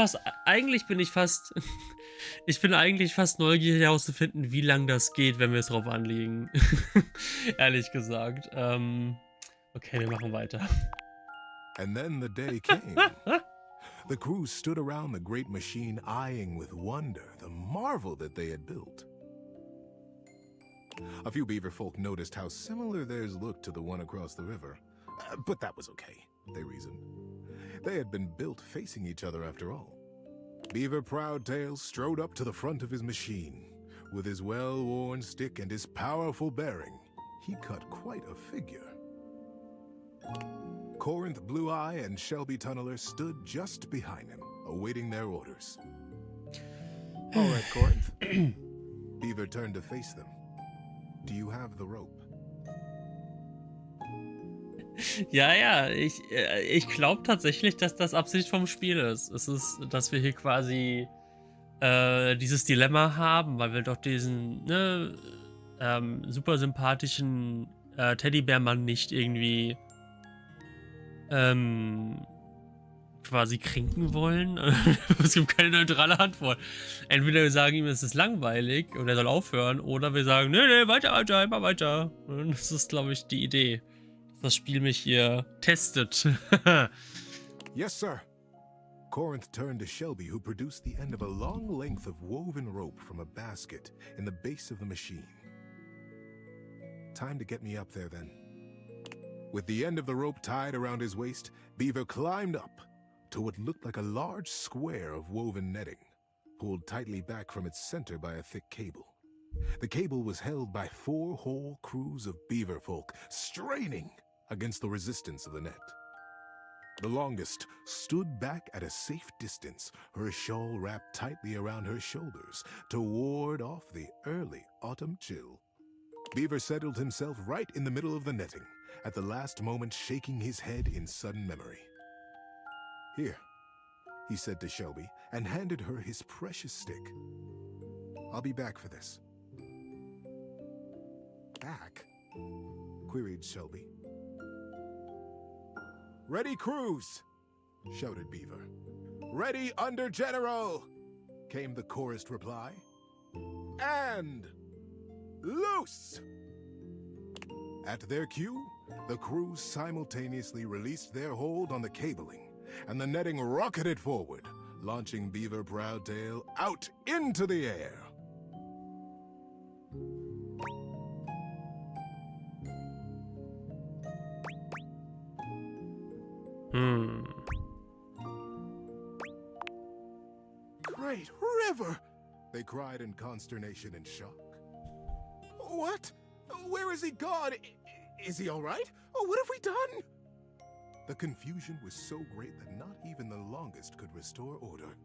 eigentlich fast neugierig herauszufinden, wie lange das geht, wenn wir es drauf anlegen. Ehrlich gesagt. Okay, wir machen weiter. And then the day came. The crew stood around the great machine, eyeing with wonder the marvel that they had built. A few beaver folk noticed how similar theirs looked to the one across the river. But that was okay, they reasoned. They had been built facing each other after all. Beaver Proudtail strode up to the front of his machine. With his well-worn stick and his powerful bearing, he cut quite a figure. Corinth Blue-Eye and Shelby Tunneler stood just behind him, awaiting their orders. All right, Corinth. Beaver turned to face them. Do you have the rope? Ja, ich glaube tatsächlich, dass das Absicht vom Spiel ist. Es ist, dass wir hier quasi dieses Dilemma haben, weil wir doch diesen super sympathischen Teddybärmann nicht irgendwie quasi kränken wollen. Es gibt keine neutrale Antwort. Entweder wir sagen ihm, es ist langweilig und er soll aufhören, oder wir sagen, nee, weiter, immer weiter. Und das ist, glaube ich, die Idee, dass das Spiel mich hier testet. Yes, sir. Corinth turned to Shelby, who produced the end of a long length of woven rope from a basket in the base of the machine. Time to get me up there, then. With the end of the rope tied around his waist, Beaver climbed up to what looked like a large square of woven netting, pulled tightly back from its center by a thick cable. The cable was held by 4 whole crews of beaver folk, straining against the resistance of the net. The longest stood back at a safe distance, her shawl wrapped tightly around her shoulders to ward off the early autumn chill. Beaver settled himself right in the middle of the netting, at the last moment shaking his head in sudden memory. Here, he said to Shelby, and handed her his precious stick. I'll be back for this. Back? Queried Shelby. Ready, crews! Shouted Beaver. Ready, under general! Came the chorused reply. And loose! At their cue, the crews simultaneously released their hold on the cabling, and the netting rocketed forward, launching Beaver Proudtail out into the air. Great river! They cried in consternation and shock. What? Where is he gone? Is he all right? Oh, what have we done? The confusion was so great that not even the longest could restore order.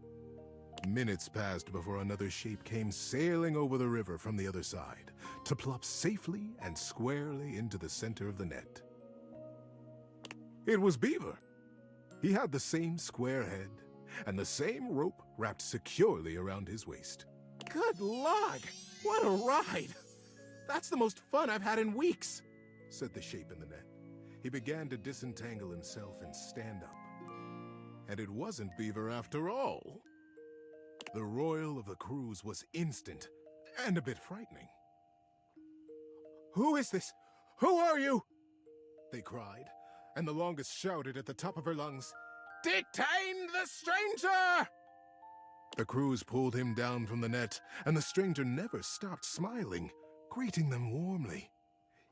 Minutes passed before another shape came sailing over the river from the other side, to plop safely and squarely into the center of the net. It was Beaver. He had the same square head, and the same rope wrapped securely around his waist. Good lord! What a ride! That's the most fun I've had in weeks, said the shape in the net. He began to disentangle himself and stand up. And it wasn't Beaver after all. The roil of the cruise was instant and a bit frightening. Who is this? Who are you? They cried, and the longest shouted at the top of her lungs, "Detain the stranger!" The crews pulled him down from the net, and the stranger never stopped smiling, greeting them warmly,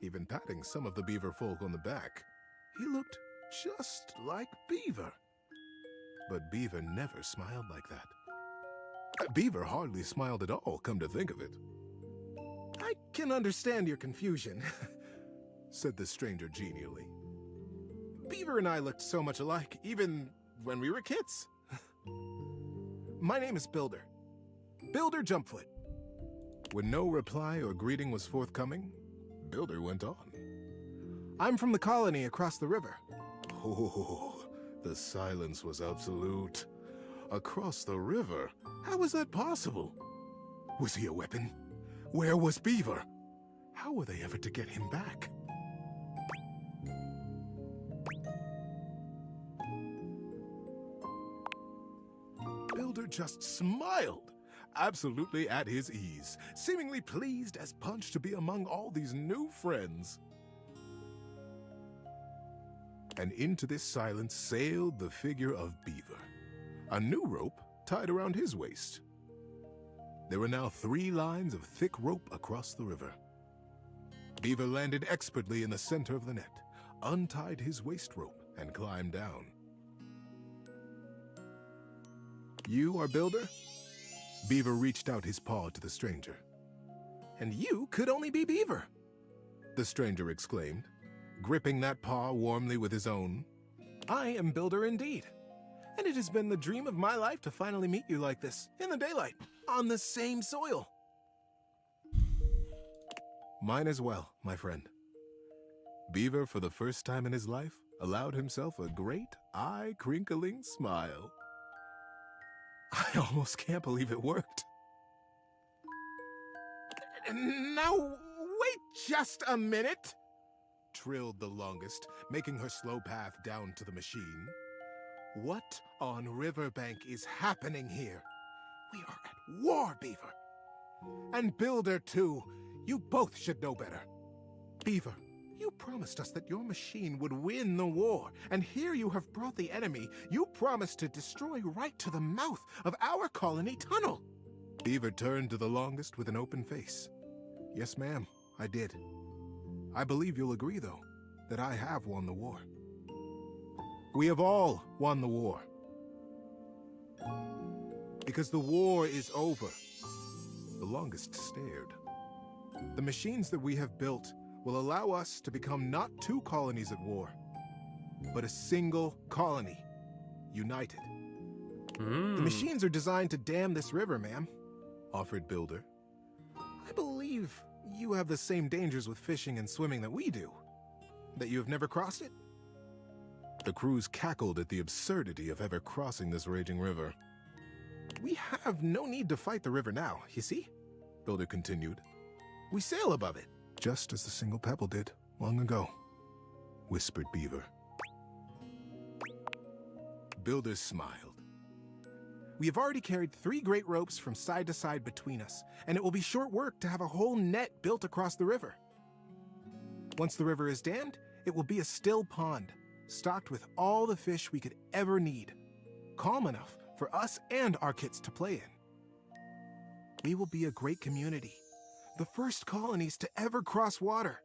even patting some of the beaver folk on the back. He looked just like Beaver. But Beaver never smiled like that. Beaver hardly smiled at all, come to think of it. I can understand your confusion, said the stranger genially. Beaver and I looked so much alike, even when we were kids. My name is Builder. Builder Jumpfoot. When no reply or greeting was forthcoming, Builder went on. I'm from the colony across the river. Oh, the silence was absolute. Across the river? How was that possible? Was he a weapon? Where was Beaver? How were they ever to get him back? Builder just smiled, absolutely at his ease, seemingly pleased as punch to be among all these new friends. And into this silence sailed the figure of Beaver, a new rope tied around his waist. There were now 3 lines of thick rope across the river. Beaver landed expertly in the center of the net, untied his waist rope, and climbed down. You are Builder? Beaver reached out his paw to the stranger. And you could only be Beaver, the stranger exclaimed, gripping that paw warmly with his own. I am Builder indeed, and it has been the dream of my life to finally meet you like this, in the daylight, on the same soil. Mine as well, my friend. Beaver, for the first time in his life, allowed himself a great, eye-crinkling smile. I almost can't believe it worked. Now, wait just a minute, trilled the longest, making her slow path down to the machine. What on Riverbank is happening here? We are at war, Beaver. And Builder, too. You both should know better. Beaver, you promised us that your machine would win the war, and here you have brought the enemy you promised to destroy right to the mouth of our colony tunnel. Beaver turned to the longest with an open face. Yes, ma'am, I did. I believe you'll agree, though, that I have won the war. We have all won the war. Because the war is over. The longest stared. The machines that we have built will allow us to become not two colonies at war, but a single colony, united. The machines are designed to dam this river, ma'am, offered Builder. I believe you have the same dangers with fishing and swimming that we do. That you have never crossed it? The crews cackled at the absurdity of ever crossing this raging river. We have no need to fight the river now, you see? Builder continued. We sail above it, just as the single pebble did long ago, whispered Beaver. Builder smiled. We have already carried 3 great ropes from side to side between us, and it will be short work to have a whole net built across the river. Once the river is dammed, it will be a still pond, stocked with all the fish we could ever need, calm enough for us and our kits to play in. We will be a great community, the first colonies to ever cross water,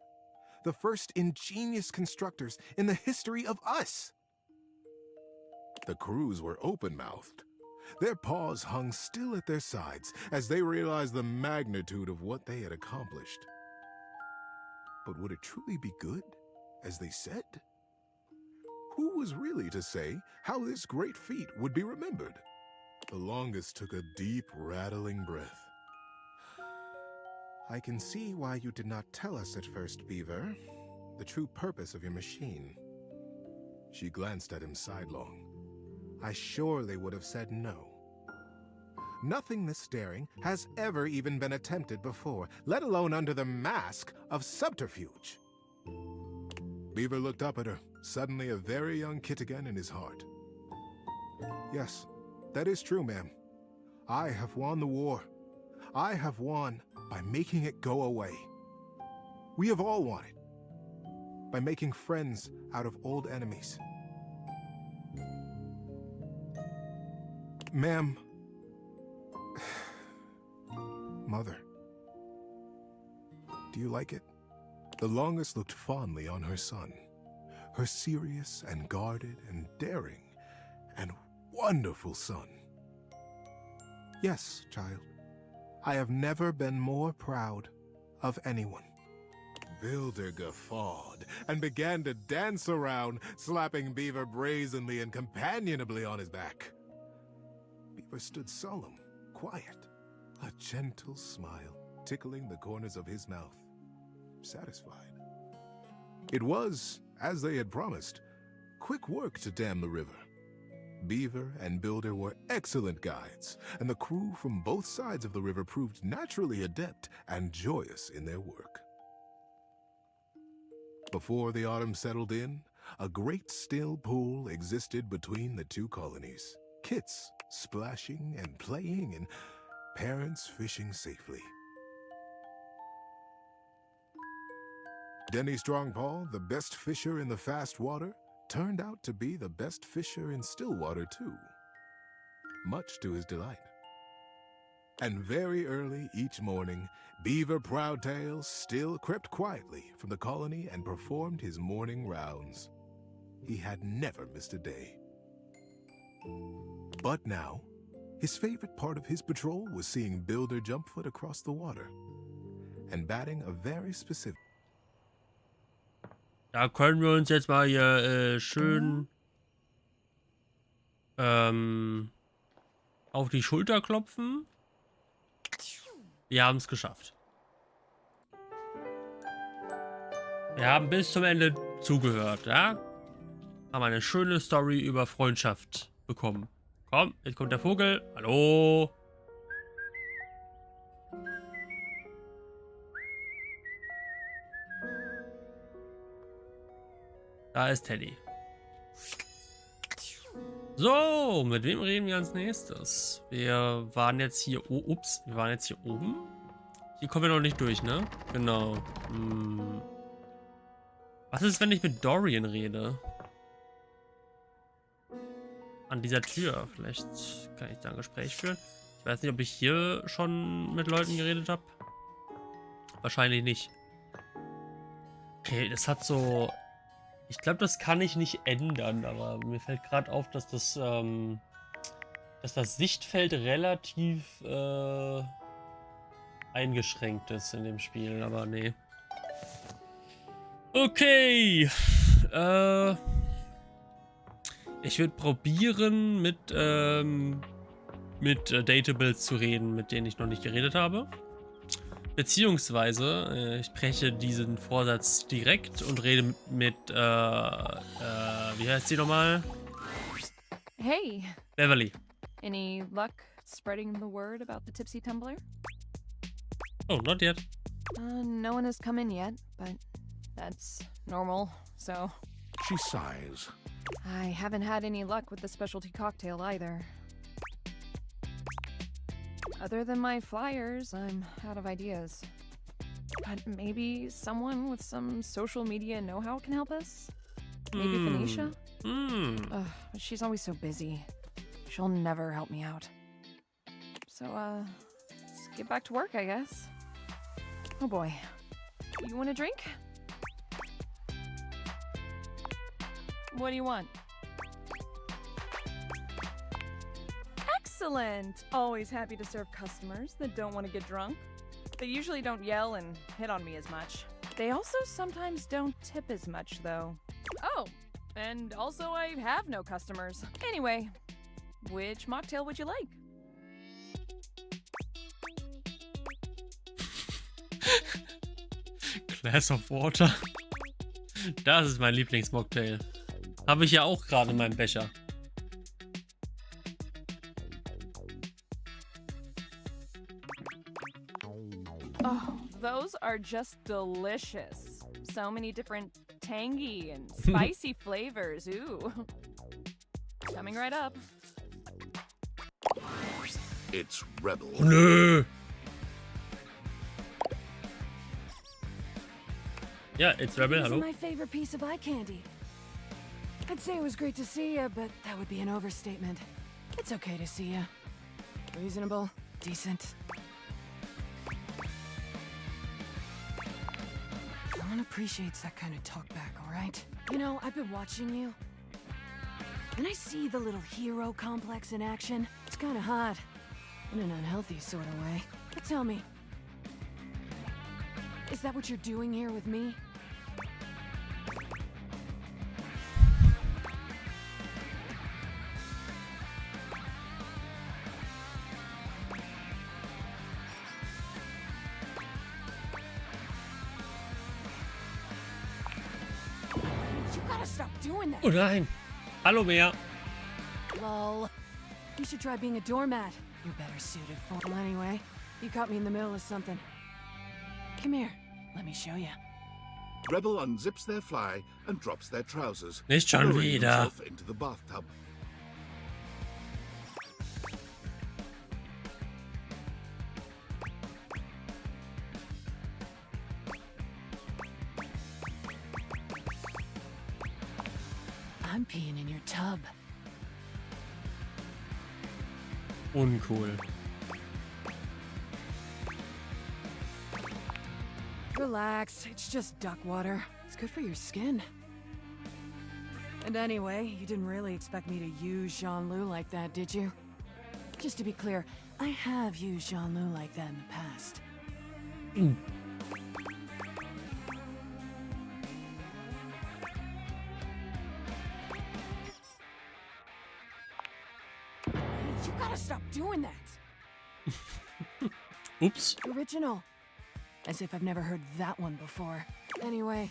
the first ingenious constructors in the history of us. The crews were open-mouthed. Their paws hung still at their sides as they realized the magnitude of what they had accomplished. But would it truly be good, as they said? Who was really to say how this great feat would be remembered? The longest took a deep, rattling breath. I can see why you did not tell us at first, Beaver, the true purpose of your machine. She glanced at him sidelong. I surely would have said no. Nothing this daring has ever even been attempted before, let alone under the mask of subterfuge. Beaver looked up at her, suddenly a very young kit again in his heart. Yes, that is true, ma'am. I have won the war. I have won by making it go away. We have all won it. By making friends out of old enemies. Ma'am. Mother. Do you like it? The longest looked fondly on her son. Her serious and guarded and daring and wonderful son. Yes, child. I have never been more proud of anyone. Builder guffawed and began to dance around, slapping Beaver brazenly and companionably on his back. Beaver stood solemn, quiet, a gentle smile tickling the corners of his mouth, satisfied. It was, as they had promised, quick work to dam the river. Beaver and Builder were excellent guides, and the crew from both sides of the river proved naturally adept and joyous in their work. Before the autumn settled in, a great still pool existed between the two colonies. Kits splashing and playing, and parents fishing safely. Denny Strongpaw, the best fisher in the fast water, turned out to be the best fisher in still water too, much to his delight. And very early each morning, Beaver Proudtail still crept quietly from the colony and performed his morning rounds. He had never missed a day. But now, his favorite part of his patrol was seeing Builder Jumpfoot across the water and batting a very specific. Da können wir uns jetzt mal hier schön auf die Schulter klopfen. Wir haben es geschafft. Wir haben bis zum Ende zugehört, ja? Haben eine schöne Story über Freundschaft bekommen. Komm, jetzt kommt der Vogel. Hallo? Da ist Teddy. So, mit wem reden wir als nächstes? Wir waren jetzt hier... Oh, ups, wir waren jetzt hier oben. Hier kommen wir noch nicht durch, ne? Genau. Was ist, wenn ich mit Dorian rede? An dieser Tür. Vielleicht kann ich da ein Gespräch führen. Ich weiß nicht, ob ich hier schon mit Leuten geredet habe. Wahrscheinlich nicht. Okay, das hat so... Ich glaube, das kann ich nicht ändern, aber mir fällt gerade auf, dass das Sichtfeld relativ eingeschränkt ist in dem Spiel, aber nee. Okay. Ich würde probieren, mit Datables zu reden, mit denen ich noch nicht geredet habe. Beziehungsweise, ich breche diesen Vorsatz direkt und rede mit, wie heißt sie nochmal? Hey. Beverly. Any luck spreading the word about the tipsy tumbler? Oh, not yet. No one has come in yet, but that's normal, so... She sighs. I haven't had any luck with the specialty cocktail either. Other than my flyers, I'm out of ideas. But maybe someone with some social media know-how can help us? Maybe Phoenicia? Ugh, but she's always so busy. She'll never help me out. So, let's get back to work, I guess. Oh boy. You want a drink? What do you want? Excellent! Always happy to serve customers that don't want to get drunk. They usually don't yell and hit on me as much. They also sometimes don't tip as much, though. Oh, and also I have no customers. Anyway, which mocktail would you like? Glass of Water. Das ist mein Lieblingsmocktail. Habe ich ja auch gerade in meinem Becher. Oh, those are just delicious. So many different tangy and spicy flavors. Ooh. Coming right up. It's Rebel. Oh, nö. Yeah, it's Rebel. This is Hello. my favorite piece of eye candy. I'd say it was great to see you, but that would be an overstatement. It's okay to see you. Reasonable, decent. No one appreciates that kind of talk back, all right? You know, I've been watching you, and I see the little hero complex in action. It's kind of hot, in an unhealthy sort of way. But tell me, is that what you're doing here with me? You gotta stop doing that. Oh nein. Hallo, Mea. Lol. You should try being a doormat. You're better suited for it anyway. You caught me in the middle of something. Come here. Let me show you. Rebel unzips their fly and drops their trousers, Nicht schon lowering wieder. himself into the bathtub. I'm peeing in your tub. Uncool. Relax, it's just duck water. It's good for your skin. And anyway, you didn't really expect me to use Jean-Loup like that, did you? Just to be clear, I have used Jean-Loup like that in the past. You gotta stop doing that! Ups. Original. As if I've never heard that one before. Anyway,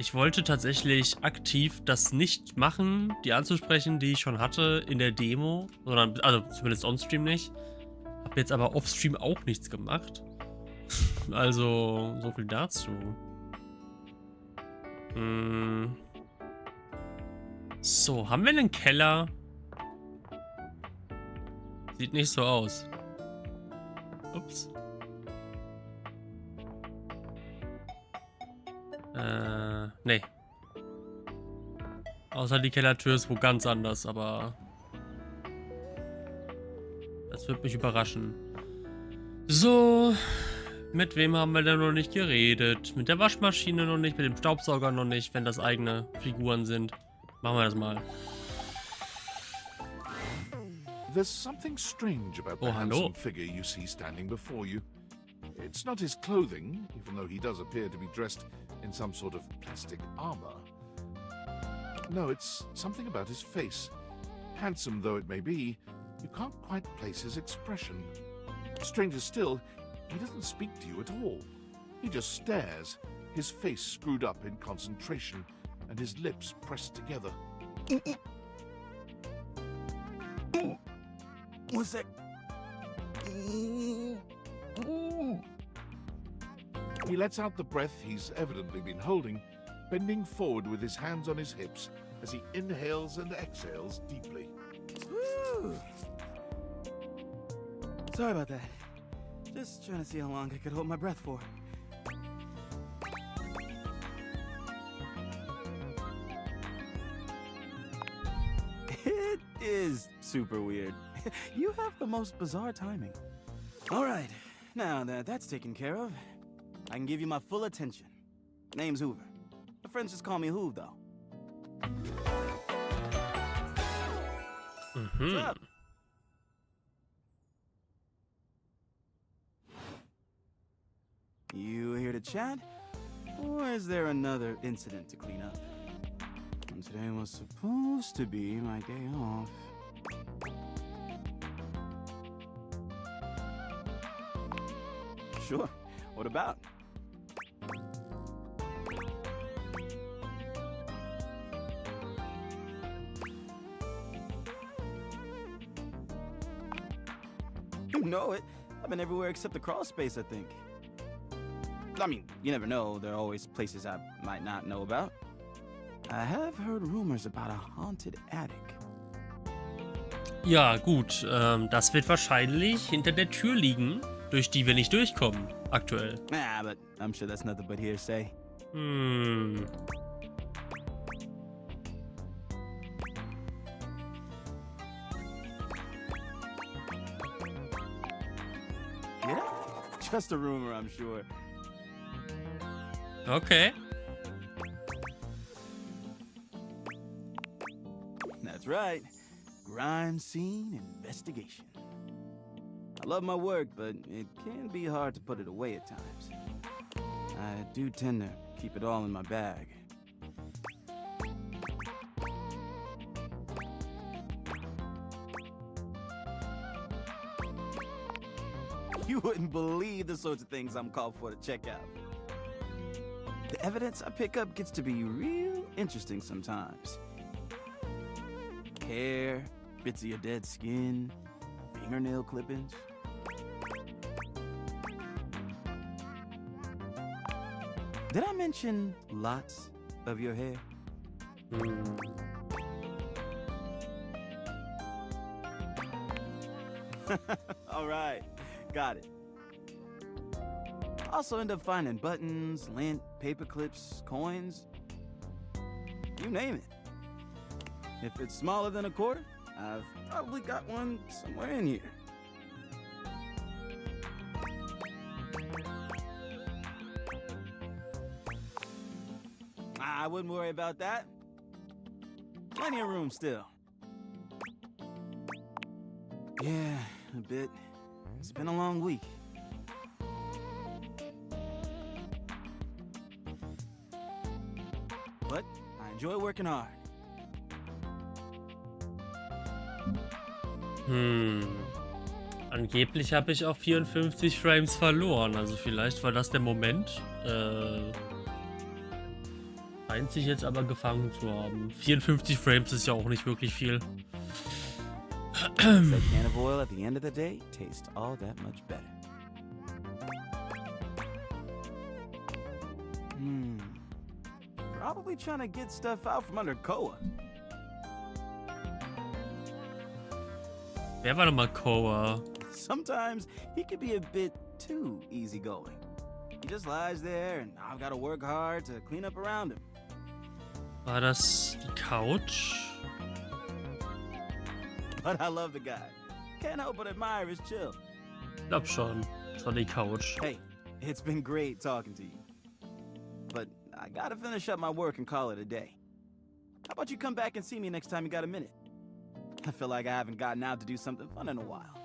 Ich wollte tatsächlich aktiv das nicht machen, die anzusprechen, die ich schon hatte in der Demo, sondern, also zumindest on-stream nicht. Hab jetzt aber off-stream auch nichts gemacht. Also, so viel dazu. So, haben wir einen Keller? Sieht nicht so aus. Ups. Nee. Außer die Kellertür ist wo ganz anders, aber das wird mich überraschen. So, mit wem haben wir denn noch nicht geredet? Mit der Waschmaschine noch nicht, mit dem Staubsauger noch nicht, wenn das eigene Figuren sind. Machen wir das mal. There's something strange about the handsome figure you see standing before you. It's not his clothing, even though he does appear to be dressed in some sort of plastic armor. No, it's something about his face. Handsome though it may be, you can't quite place his expression. Stranger still, he doesn't speak to you at all. He just stares, his face screwed up in concentration, and his lips pressed together. What's that? He lets out the breath he's evidently been holding, bending forward with his hands on his hips as he inhales and exhales deeply. Woo. Sorry about that. Just trying to see how long I could hold my breath for. It is super weird. You have the most bizarre timing. All right, now that that's taken care of, I can give you my full attention. Name's Hoover. My friends just call me Hoov, though. What's up? You here to chat? Or is there another incident to clean up? And today was supposed to be my day off. Sure. What about? You know it. I've been everywhere except the crawl space, I think. I mean, you never know. There are always places I might not know about. I have heard rumors about a haunted attic. Ja, gut. Das wird wahrscheinlich hinter der Tür liegen, durch die wir nicht durchkommen, aktuell. Nah, but I'm sure that's nothing but hearsay. Yeah? Just a rumor, I'm sure. Okay. That's right. Crime scene investigation. I love my work, but it can be hard to put it away at times. I do tend to keep it all in my bag. You wouldn't believe the sorts of things I'm called for to check out. The evidence I pick up gets to be real interesting sometimes. Hair, bits of your dead skin, fingernail clippings. Did I mention lots of your hair? All right, got it. Also end up finding buttons, lint, paper clips, coins. You name it. If it's smaller than a quarter, I've probably got one somewhere in here. I wouldn't worry about that. Plenty of room still. Yeah, a bit. It's been a long week. But I enjoy working hard. Angeblich habe ich auch 54 Frames verloren. Also vielleicht war das der Moment. Scheint sich jetzt aber gefangen zu haben. 54 Frames ist ja auch nicht wirklich viel. That can of oil at the end of the day tastes all that much better. Probably trying to get stuff out from under Koa. Wer war nochmal Koa? Sometimes he can be a bit too easygoing. He just lies there and I've got to work hard to clean up around him. War das die Couch? But I love the guy. Can't help but admire his chill. Ich glaub schon. Das war die Couch. Hey, it's been great talking to you. But I gotta finish up my work and call it a day. How about you come back and see me next time you got a minute? I feel like I haven't gotten out to do something fun in a while.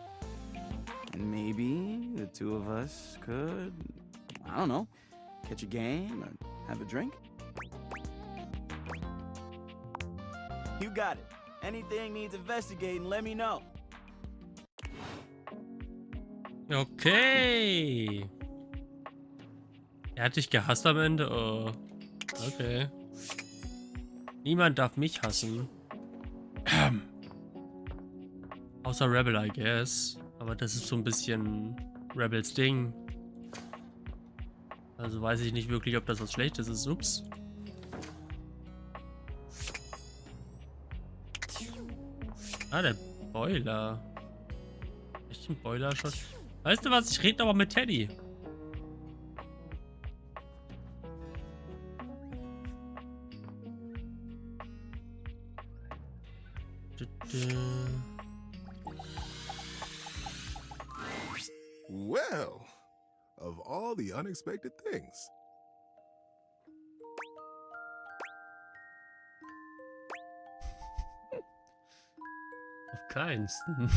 And maybe the two of us could, I don't know, catch a game or have a drink? You got it. Anything needs investigating, let me know. Okay. Er hat dich gehasst am Ende? Oh. Okay. Niemand darf mich hassen. Außer Rebel, I guess. Aber das ist so ein bisschen Rebels Ding. Also weiß ich nicht wirklich, ob das was Schlechtes ist. Ups. Ah, der Boiler. Echt ein Boiler schon? Weißt du was? Ich rede aber mit Teddy. Well, of all the unexpected things. Auf keinsten.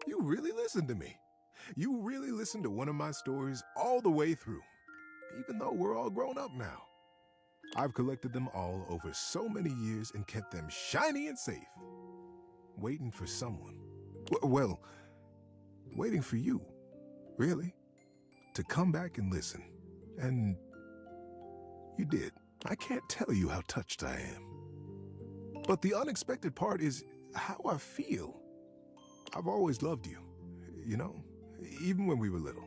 You really listened to me. You really listened to one of my stories all the way through, even though we're all grown up now. I've collected them all over so many years and kept them shiny and safe, waiting for someone. Well, waiting for you, really, to come back and listen. And you did. I can't tell you how touched I am. But the unexpected part is how I feel. I've always loved you, you know, even when we were little.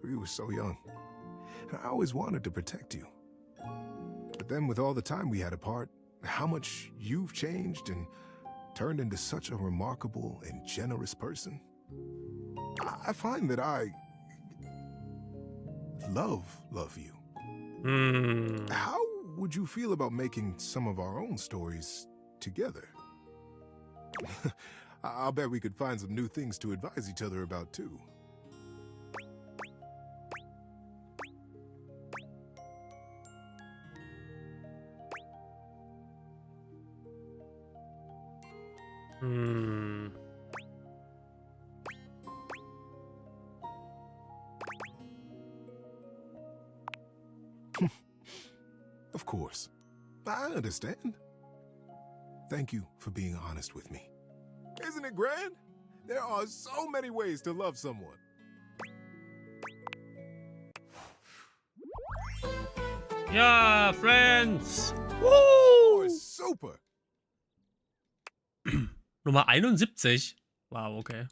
We were so young, and I always wanted to protect you. But then with all the time we had apart, how much you've changed and turned into such a remarkable and generous person. I find that I love you. How would you feel about making some of our own stories together? I'll bet we could find some new things to advise each other about too. Of course. I understand. Thank you for being honest with me. Isn't it grand? There are so many ways to love someone. Ja, Friends! Oh, super! Nummer 71. Wow, okay.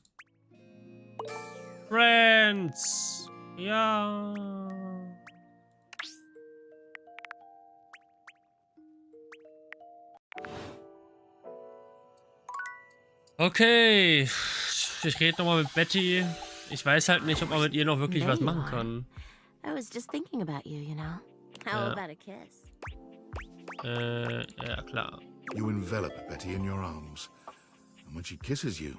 Friends! Ja. Okay. Ich rede nochmal mit Betty. Ich weiß halt nicht, ob man mit ihr noch wirklich was machen kann. I was just thinking about you, you know. How about a kiss? Ja, klar. You envelop Betty in your arms, and when she kisses you,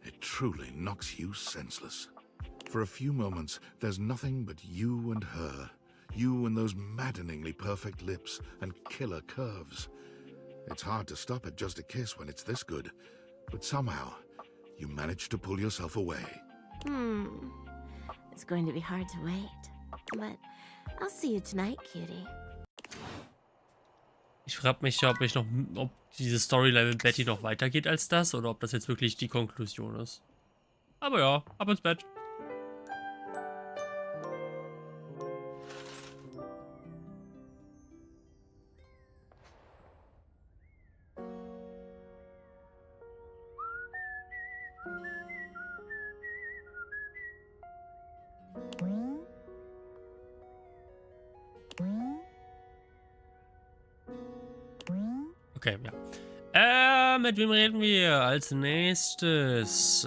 it truly knocks you senseless. For a few moments, there's nothing but you and her. You and those maddeningly perfect lips and killer curves. It's hard to stop at just a kiss when it's this good, but somehow, you manage to pull yourself away. It's going to be hard to wait. But I'll see you tonight, cutie. Ich frage mich, ob diese Storyline mit Betty noch weitergeht als das, oder ob das jetzt wirklich die Konklusion ist. Aber ja, ab ins Bett. Okay, ja. Mit wem reden wir als nächstes?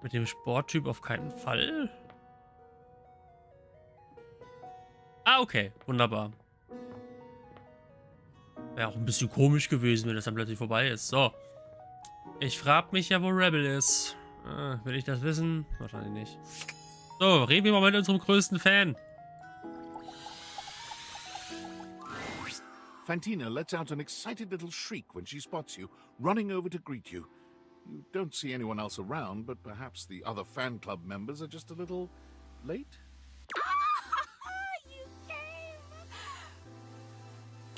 Mit dem Sporttyp auf keinen Fall. Ah, okay. Wunderbar. Wäre auch ein bisschen komisch gewesen, wenn das dann plötzlich vorbei ist. So. Ich frage mich ja, wo Rebel ist. Will ich das wissen? Wahrscheinlich nicht. So, reden wir mal mit unserem größten Fan. Fantina lets out an excited little shriek when she spots you, running over to greet you. You don't see anyone else around, but perhaps the other fan club members are just a little late? You came!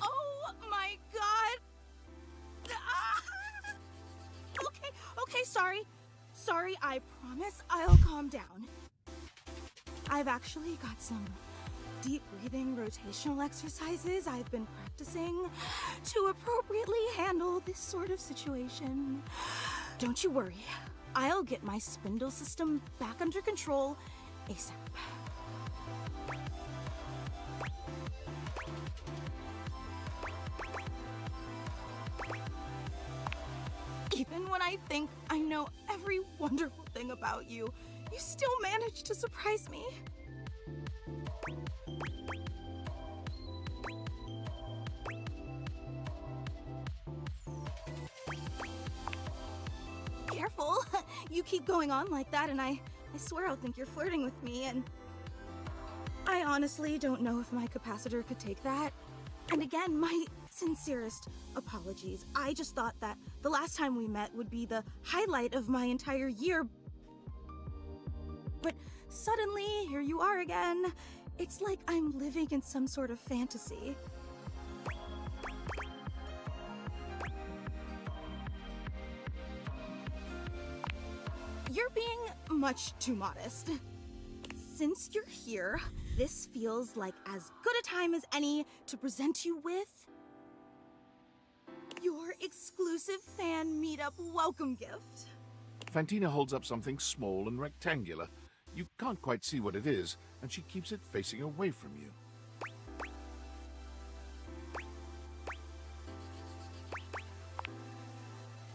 Oh my god! Okay, sorry. Sorry, I promise I'll calm down. I've actually got some deep breathing rotational exercises I've been practicing to appropriately handle this sort of situation. Don't you worry. I'll get my spindle system back under control ASAP. Even when I think I know every wonderful thing about you, you still manage to surprise me. Careful. You keep going on like that and I swear I'll think you're flirting with me, and I honestly don't know if my capacitor could take that. And again, my sincerest apologies. I just thought that the last time we met would be the highlight of my entire year. But suddenly, here you are again. It's like I'm living in some sort of fantasy. You're being much too modest. Since you're here, this feels like as good a time as any to present you with your exclusive fan meetup welcome gift. Fantina holds up something small and rectangular. You can't quite see what it is, and she keeps it facing away from you.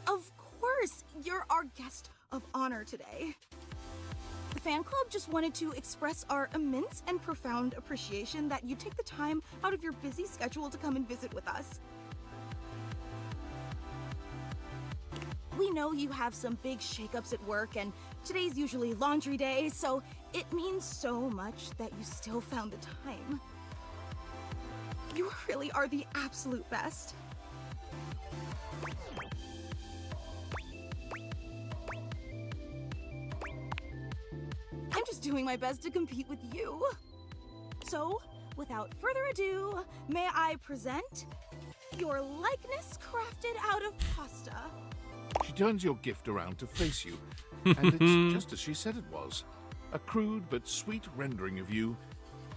Of course, you're our guest of honor today. The fan club just wanted to express our immense and profound appreciation that you take the time out of your busy schedule to come and visit with us. We know you have some big shakeups at work, and today's usually laundry day, so it means so much that you still found the time. You really are the absolute best. I'm just doing my best to compete with you. So, without further ado, may I present your likeness crafted out of pasta. She turns your gift around to face you, and it's just as she said it was. A crude but sweet rendering of you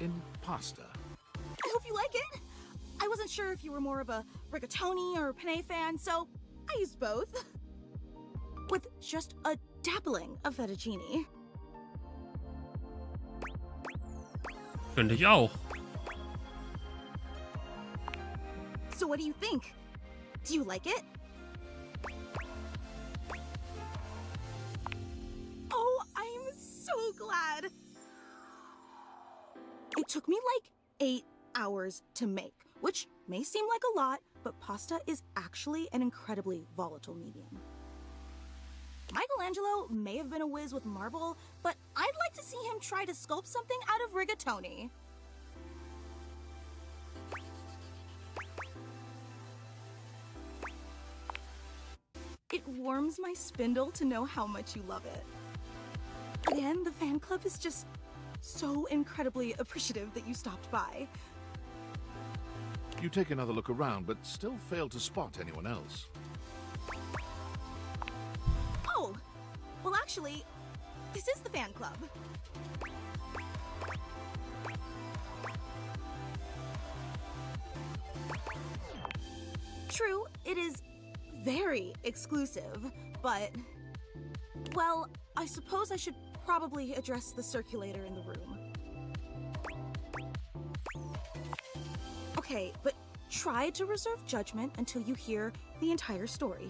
in pasta. I hope you like it. I wasn't sure if you were more of a rigatoni or penne fan, so I used both. With just a dabbling of fettuccine. Finde ich auch. So what do you think? Do you like it? Oh, I'm so glad. It took me like 8 hours to make, which may seem like a lot, but pasta is actually an incredibly volatile medium. Michelangelo may have been a whiz with marble, but I'd like to see him try to sculpt something out of rigatoni. It warms my spindle to know how much you love it. Again, the fan club is just so incredibly appreciative that you stopped by. You take another look around, but still fail to spot anyone else. Oh, well actually, this is the fan club. True, it is very exclusive, but, well, I suppose I should probably address the circulator in the room. Okay, but try to reserve judgment until you hear the entire story.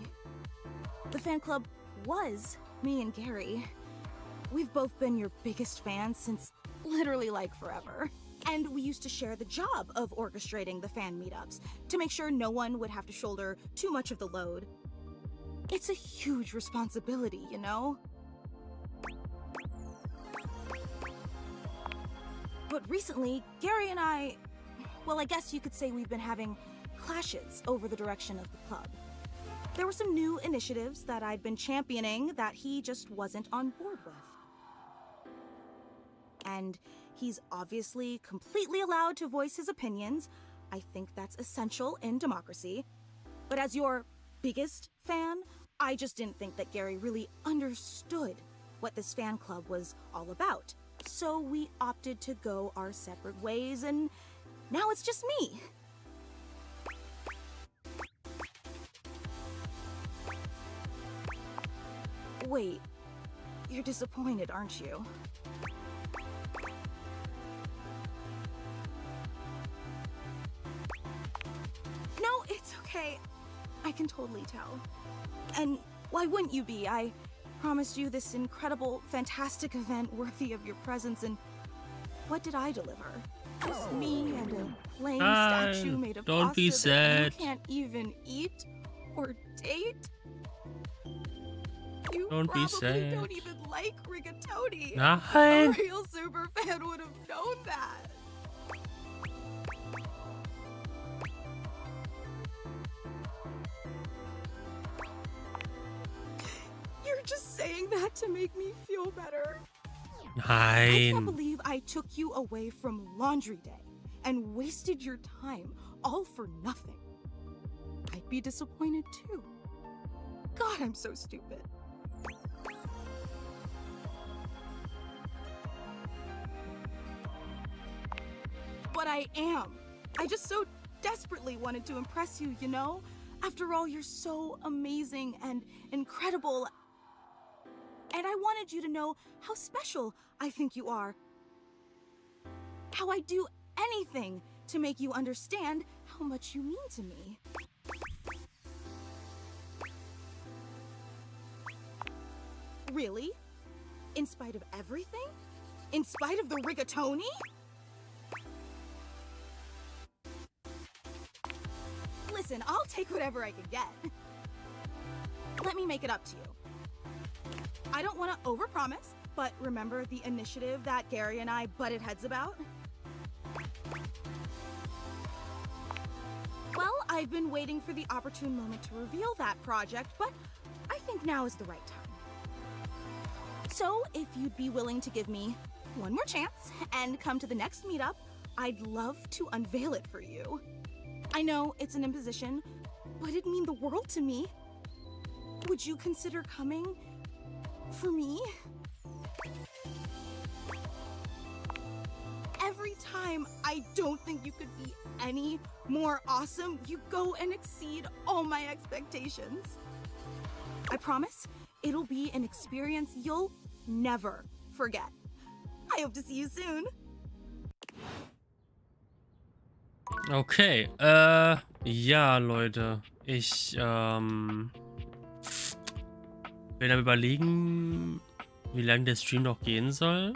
The fan club was me and Gary. We've both been your biggest fans since literally like forever. And we used to share the job of orchestrating the fan meetups to make sure no one would have to shoulder too much of the load. It's a huge responsibility, you know? But recently, Gary and I, well, I guess you could say we've been having clashes over the direction of the club. There were some new initiatives that I'd been championing that he just wasn't on board with. And he's obviously completely allowed to voice his opinions. I think that's essential in democracy. But as your biggest fan, I just didn't think that Gary really understood what this fan club was all about. So we opted to go our separate ways, and now it's just me. Wait, you're disappointed, aren't you? No, it's okay. I can totally tell. And why wouldn't you be? I promised you this incredible, fantastic event worthy of your presence, and what did I deliver? Just me and a lame statue made of don't pasta be that sad. you can't even eat or date? You Don't be probably sad. don't even like rigatoni. Nein. A real super fan would have known that. You're just saying that to make me feel better. I can't Nein. believe I took you away from laundry day and wasted your time all for nothing. I'd be disappointed too. God, I'm so stupid. But I am. I just so desperately wanted to impress you, you know? After all, you're so amazing and incredible. And I wanted you to know how special I think you are. How I'd do anything to make you understand how much you mean to me. Really? In spite of everything? In spite of the rigatoni? Listen, I'll take whatever I can get. Let me make it up to you. I don't want to overpromise, but remember the initiative that Gary and I butted heads about? Well, I've been waiting for the opportune moment to reveal that project, but I think now is the right time. So, if you'd be willing to give me one more chance and come to the next meetup, I'd love to unveil it for you. I know it's an imposition, but it'd mean the world to me. Would you consider coming for me? Every time I don't think you could be any more awesome, you go and exceed all my expectations. I promise it'll be an experience you'll never forget. I hope to see you soon. Okay, ja, Leute. Ich, bin am überlegen, wie lange der Stream noch gehen soll.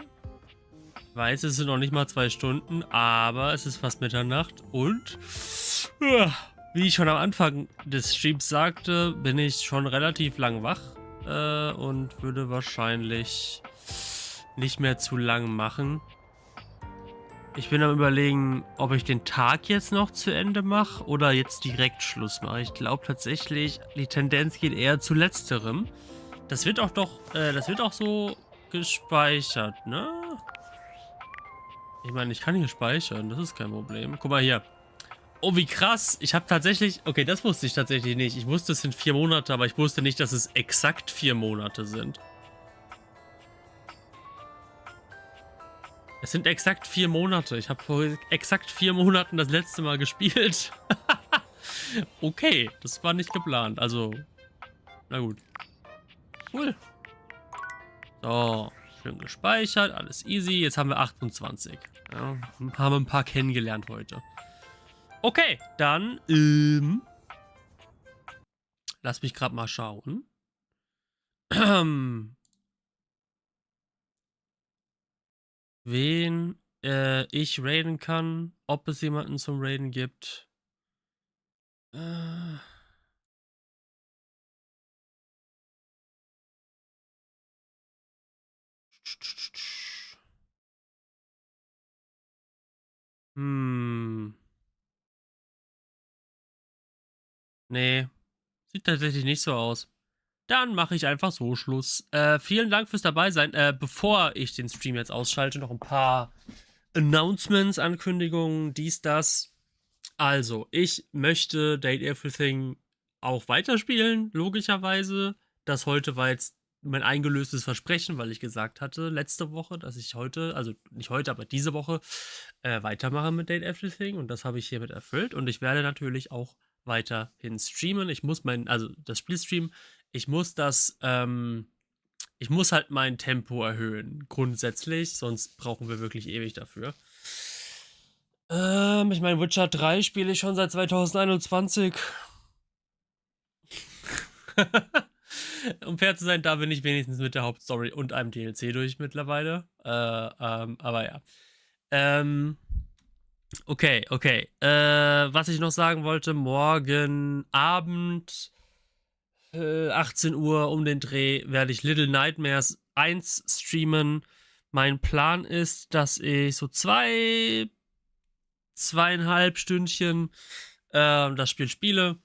Ich weiß, es sind noch nicht mal 2 Stunden, aber es ist fast Mitternacht und, wie ich schon am Anfang des Streams sagte, bin ich schon relativ lang wach und würde wahrscheinlich nicht mehr zu lang machen. Ich bin am Überlegen, ob ich den Tag jetzt noch zu Ende mache oder jetzt direkt Schluss mache. Ich glaube tatsächlich, die Tendenz geht eher zu letzterem. Das wird auch das wird auch so gespeichert, ne? Ich meine, ich kann hier speichern, das ist kein Problem. Guck mal hier. Oh, wie krass. Ich habe tatsächlich, okay, das wusste ich tatsächlich nicht. Ich wusste, es sind 4 Monate, aber ich wusste nicht, dass es exakt 4 Monate sind. Es sind exakt 4 Monate. Ich habe vor exakt 4 Monaten das letzte Mal gespielt. Okay, das war nicht geplant. Also, na gut. Cool. So, schön gespeichert. Alles easy. Jetzt haben wir 28. Ja, haben wir ein paar kennengelernt heute. Okay, dann, lass mich gerade mal schauen. Wen ich raiden kann, ob es jemanden zum Raiden gibt. Nee, sieht tatsächlich nicht so aus. Dann mache ich einfach so Schluss. Vielen Dank fürs Dabeisein. Bevor ich den Stream jetzt ausschalte, noch ein paar Announcements, Ankündigungen, dies, das. Also, ich möchte Date Everything auch weiterspielen, logischerweise. Das heute war jetzt mein eingelöstes Versprechen, weil ich gesagt hatte letzte Woche, dass ich heute, also nicht heute, aber diese Woche, weitermache mit Date Everything. Und das habe ich hiermit erfüllt. Und ich werde natürlich auch weiterhin streamen. Ich muss also das Spiel streamen. Ich muss ich muss halt mein Tempo erhöhen, grundsätzlich, sonst brauchen wir wirklich ewig dafür. Ich meine, Witcher 3 spiele ich schon seit 2021. Um fair zu sein, da bin ich wenigstens mit der Hauptstory und einem DLC durch mittlerweile. Aber ja. Okay. Was ich noch sagen wollte, morgen Abend 18 Uhr um den Dreh werde ich Little Nightmares 1 streamen. Mein Plan ist, dass ich so 2,5 Stündchen das Spiel spiele.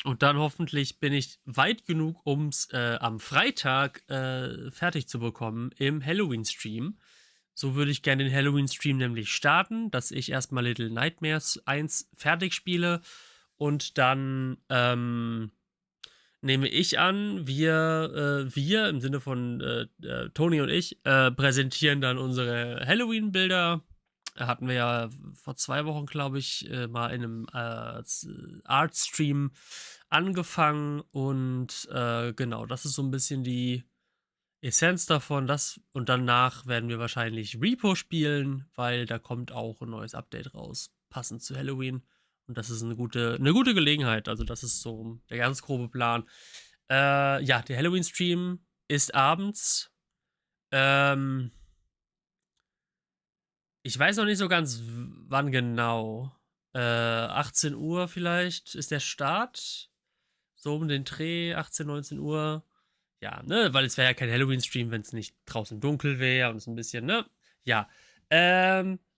Und dann hoffentlich bin ich weit genug, um es am Freitag fertig zu bekommen im Halloween-Stream. So würde ich gerne den Halloween-Stream nämlich starten, dass ich erstmal Little Nightmares 1 fertig spiele und dann nehme ich an, wir im Sinne von Toni und ich, präsentieren dann unsere Halloween-Bilder. Hatten wir ja vor 2 Wochen, glaube ich, mal in einem Art-Stream angefangen. Und genau, das ist so ein bisschen die Essenz davon. Und danach werden wir wahrscheinlich Repo spielen, weil da kommt auch ein neues Update raus, passend zu Halloween. Und das ist eine gute Gelegenheit. Also, das ist so der ganz grobe Plan. Ja, der Halloween-Stream ist abends. Ich weiß noch nicht so ganz, wann genau. 18 Uhr vielleicht ist der Start. So um den Dreh, 18, 19 Uhr. Ja, ne, weil es wäre ja kein Halloween-Stream, wenn es nicht draußen dunkel wäre und es ein bisschen, ne? Ja.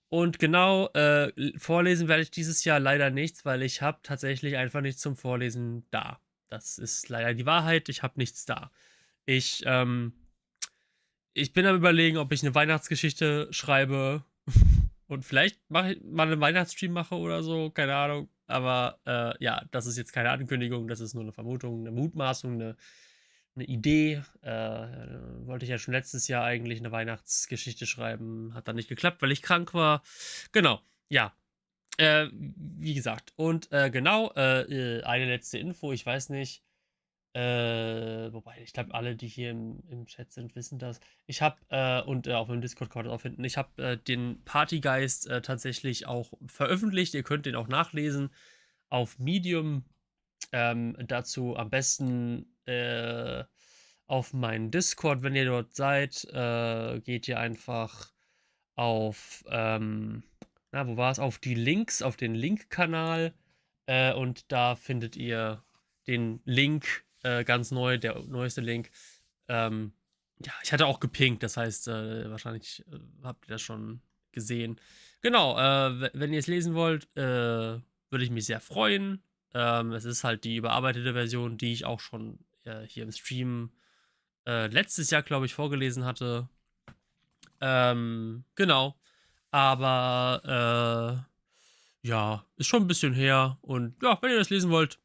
Und genau, vorlesen werde ich dieses Jahr leider nichts, weil ich habe tatsächlich einfach nichts zum Vorlesen da. Das ist leider die Wahrheit, ich habe nichts da. Ich bin am Überlegen, ob ich eine Weihnachtsgeschichte schreibe und vielleicht mal einen Weihnachtsstream mache oder so, keine Ahnung. Aber ja, das ist jetzt keine Ankündigung, das ist nur eine Vermutung, eine Mutmaßung, eine Idee. Wollte ich ja schon letztes Jahr eigentlich eine Weihnachtsgeschichte schreiben, hat dann nicht geklappt, weil ich krank war. Genau, ja. Wie gesagt, und genau, eine letzte Info, ich weiß nicht, wobei, ich glaube, alle, die hier im Chat sind, wissen das. Ich habe, und auf meinem Discord kann man das auch finden, ich habe den Partygeist tatsächlich auch veröffentlicht. Ihr könnt den auch nachlesen auf Medium. Dazu am besten auf meinen Discord, wenn ihr dort seid, geht ihr einfach auf, wo war es? Auf die Links, auf den Link-Kanal und da findet ihr den Link ganz neu, der neueste Link. Ja, ich hatte auch gepinkt, das heißt, wahrscheinlich habt ihr das schon gesehen. Genau, wenn ihr es lesen wollt, würde ich mich sehr freuen. Es ist halt die überarbeitete Version, die ich auch schon hier im Stream letztes Jahr, glaube ich, vorgelesen hatte. Genau. Aber ja, ist schon ein bisschen her. Und ja, wenn ihr das lesen wollt,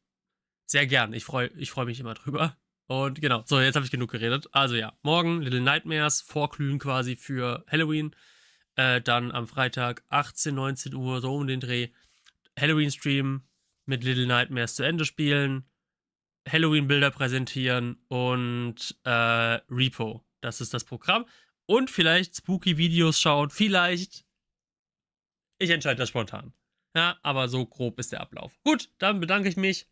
sehr gern. Ich freu mich immer drüber. Und genau, so, jetzt habe ich genug geredet. Also ja, morgen Little Nightmares, vorglühen quasi für Halloween. Dann am Freitag 18, 19 Uhr, so um den Dreh, Halloween-Stream mit Little Nightmares zu Ende spielen, Halloween-Bilder präsentieren und Repo. Das ist das Programm. Und vielleicht Spooky-Videos schauen. Vielleicht. Ich entscheide das spontan. Ja, aber so grob ist der Ablauf. Gut, dann bedanke ich mich.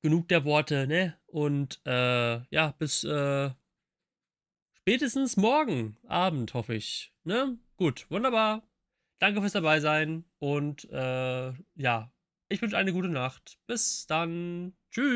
Genug der Worte, ne? Und ja, bis spätestens morgen Abend, hoffe ich. Ne? Gut, wunderbar. Danke fürs dabei sein. Und ja, ich wünsche eine gute Nacht. Bis dann. Tschüss.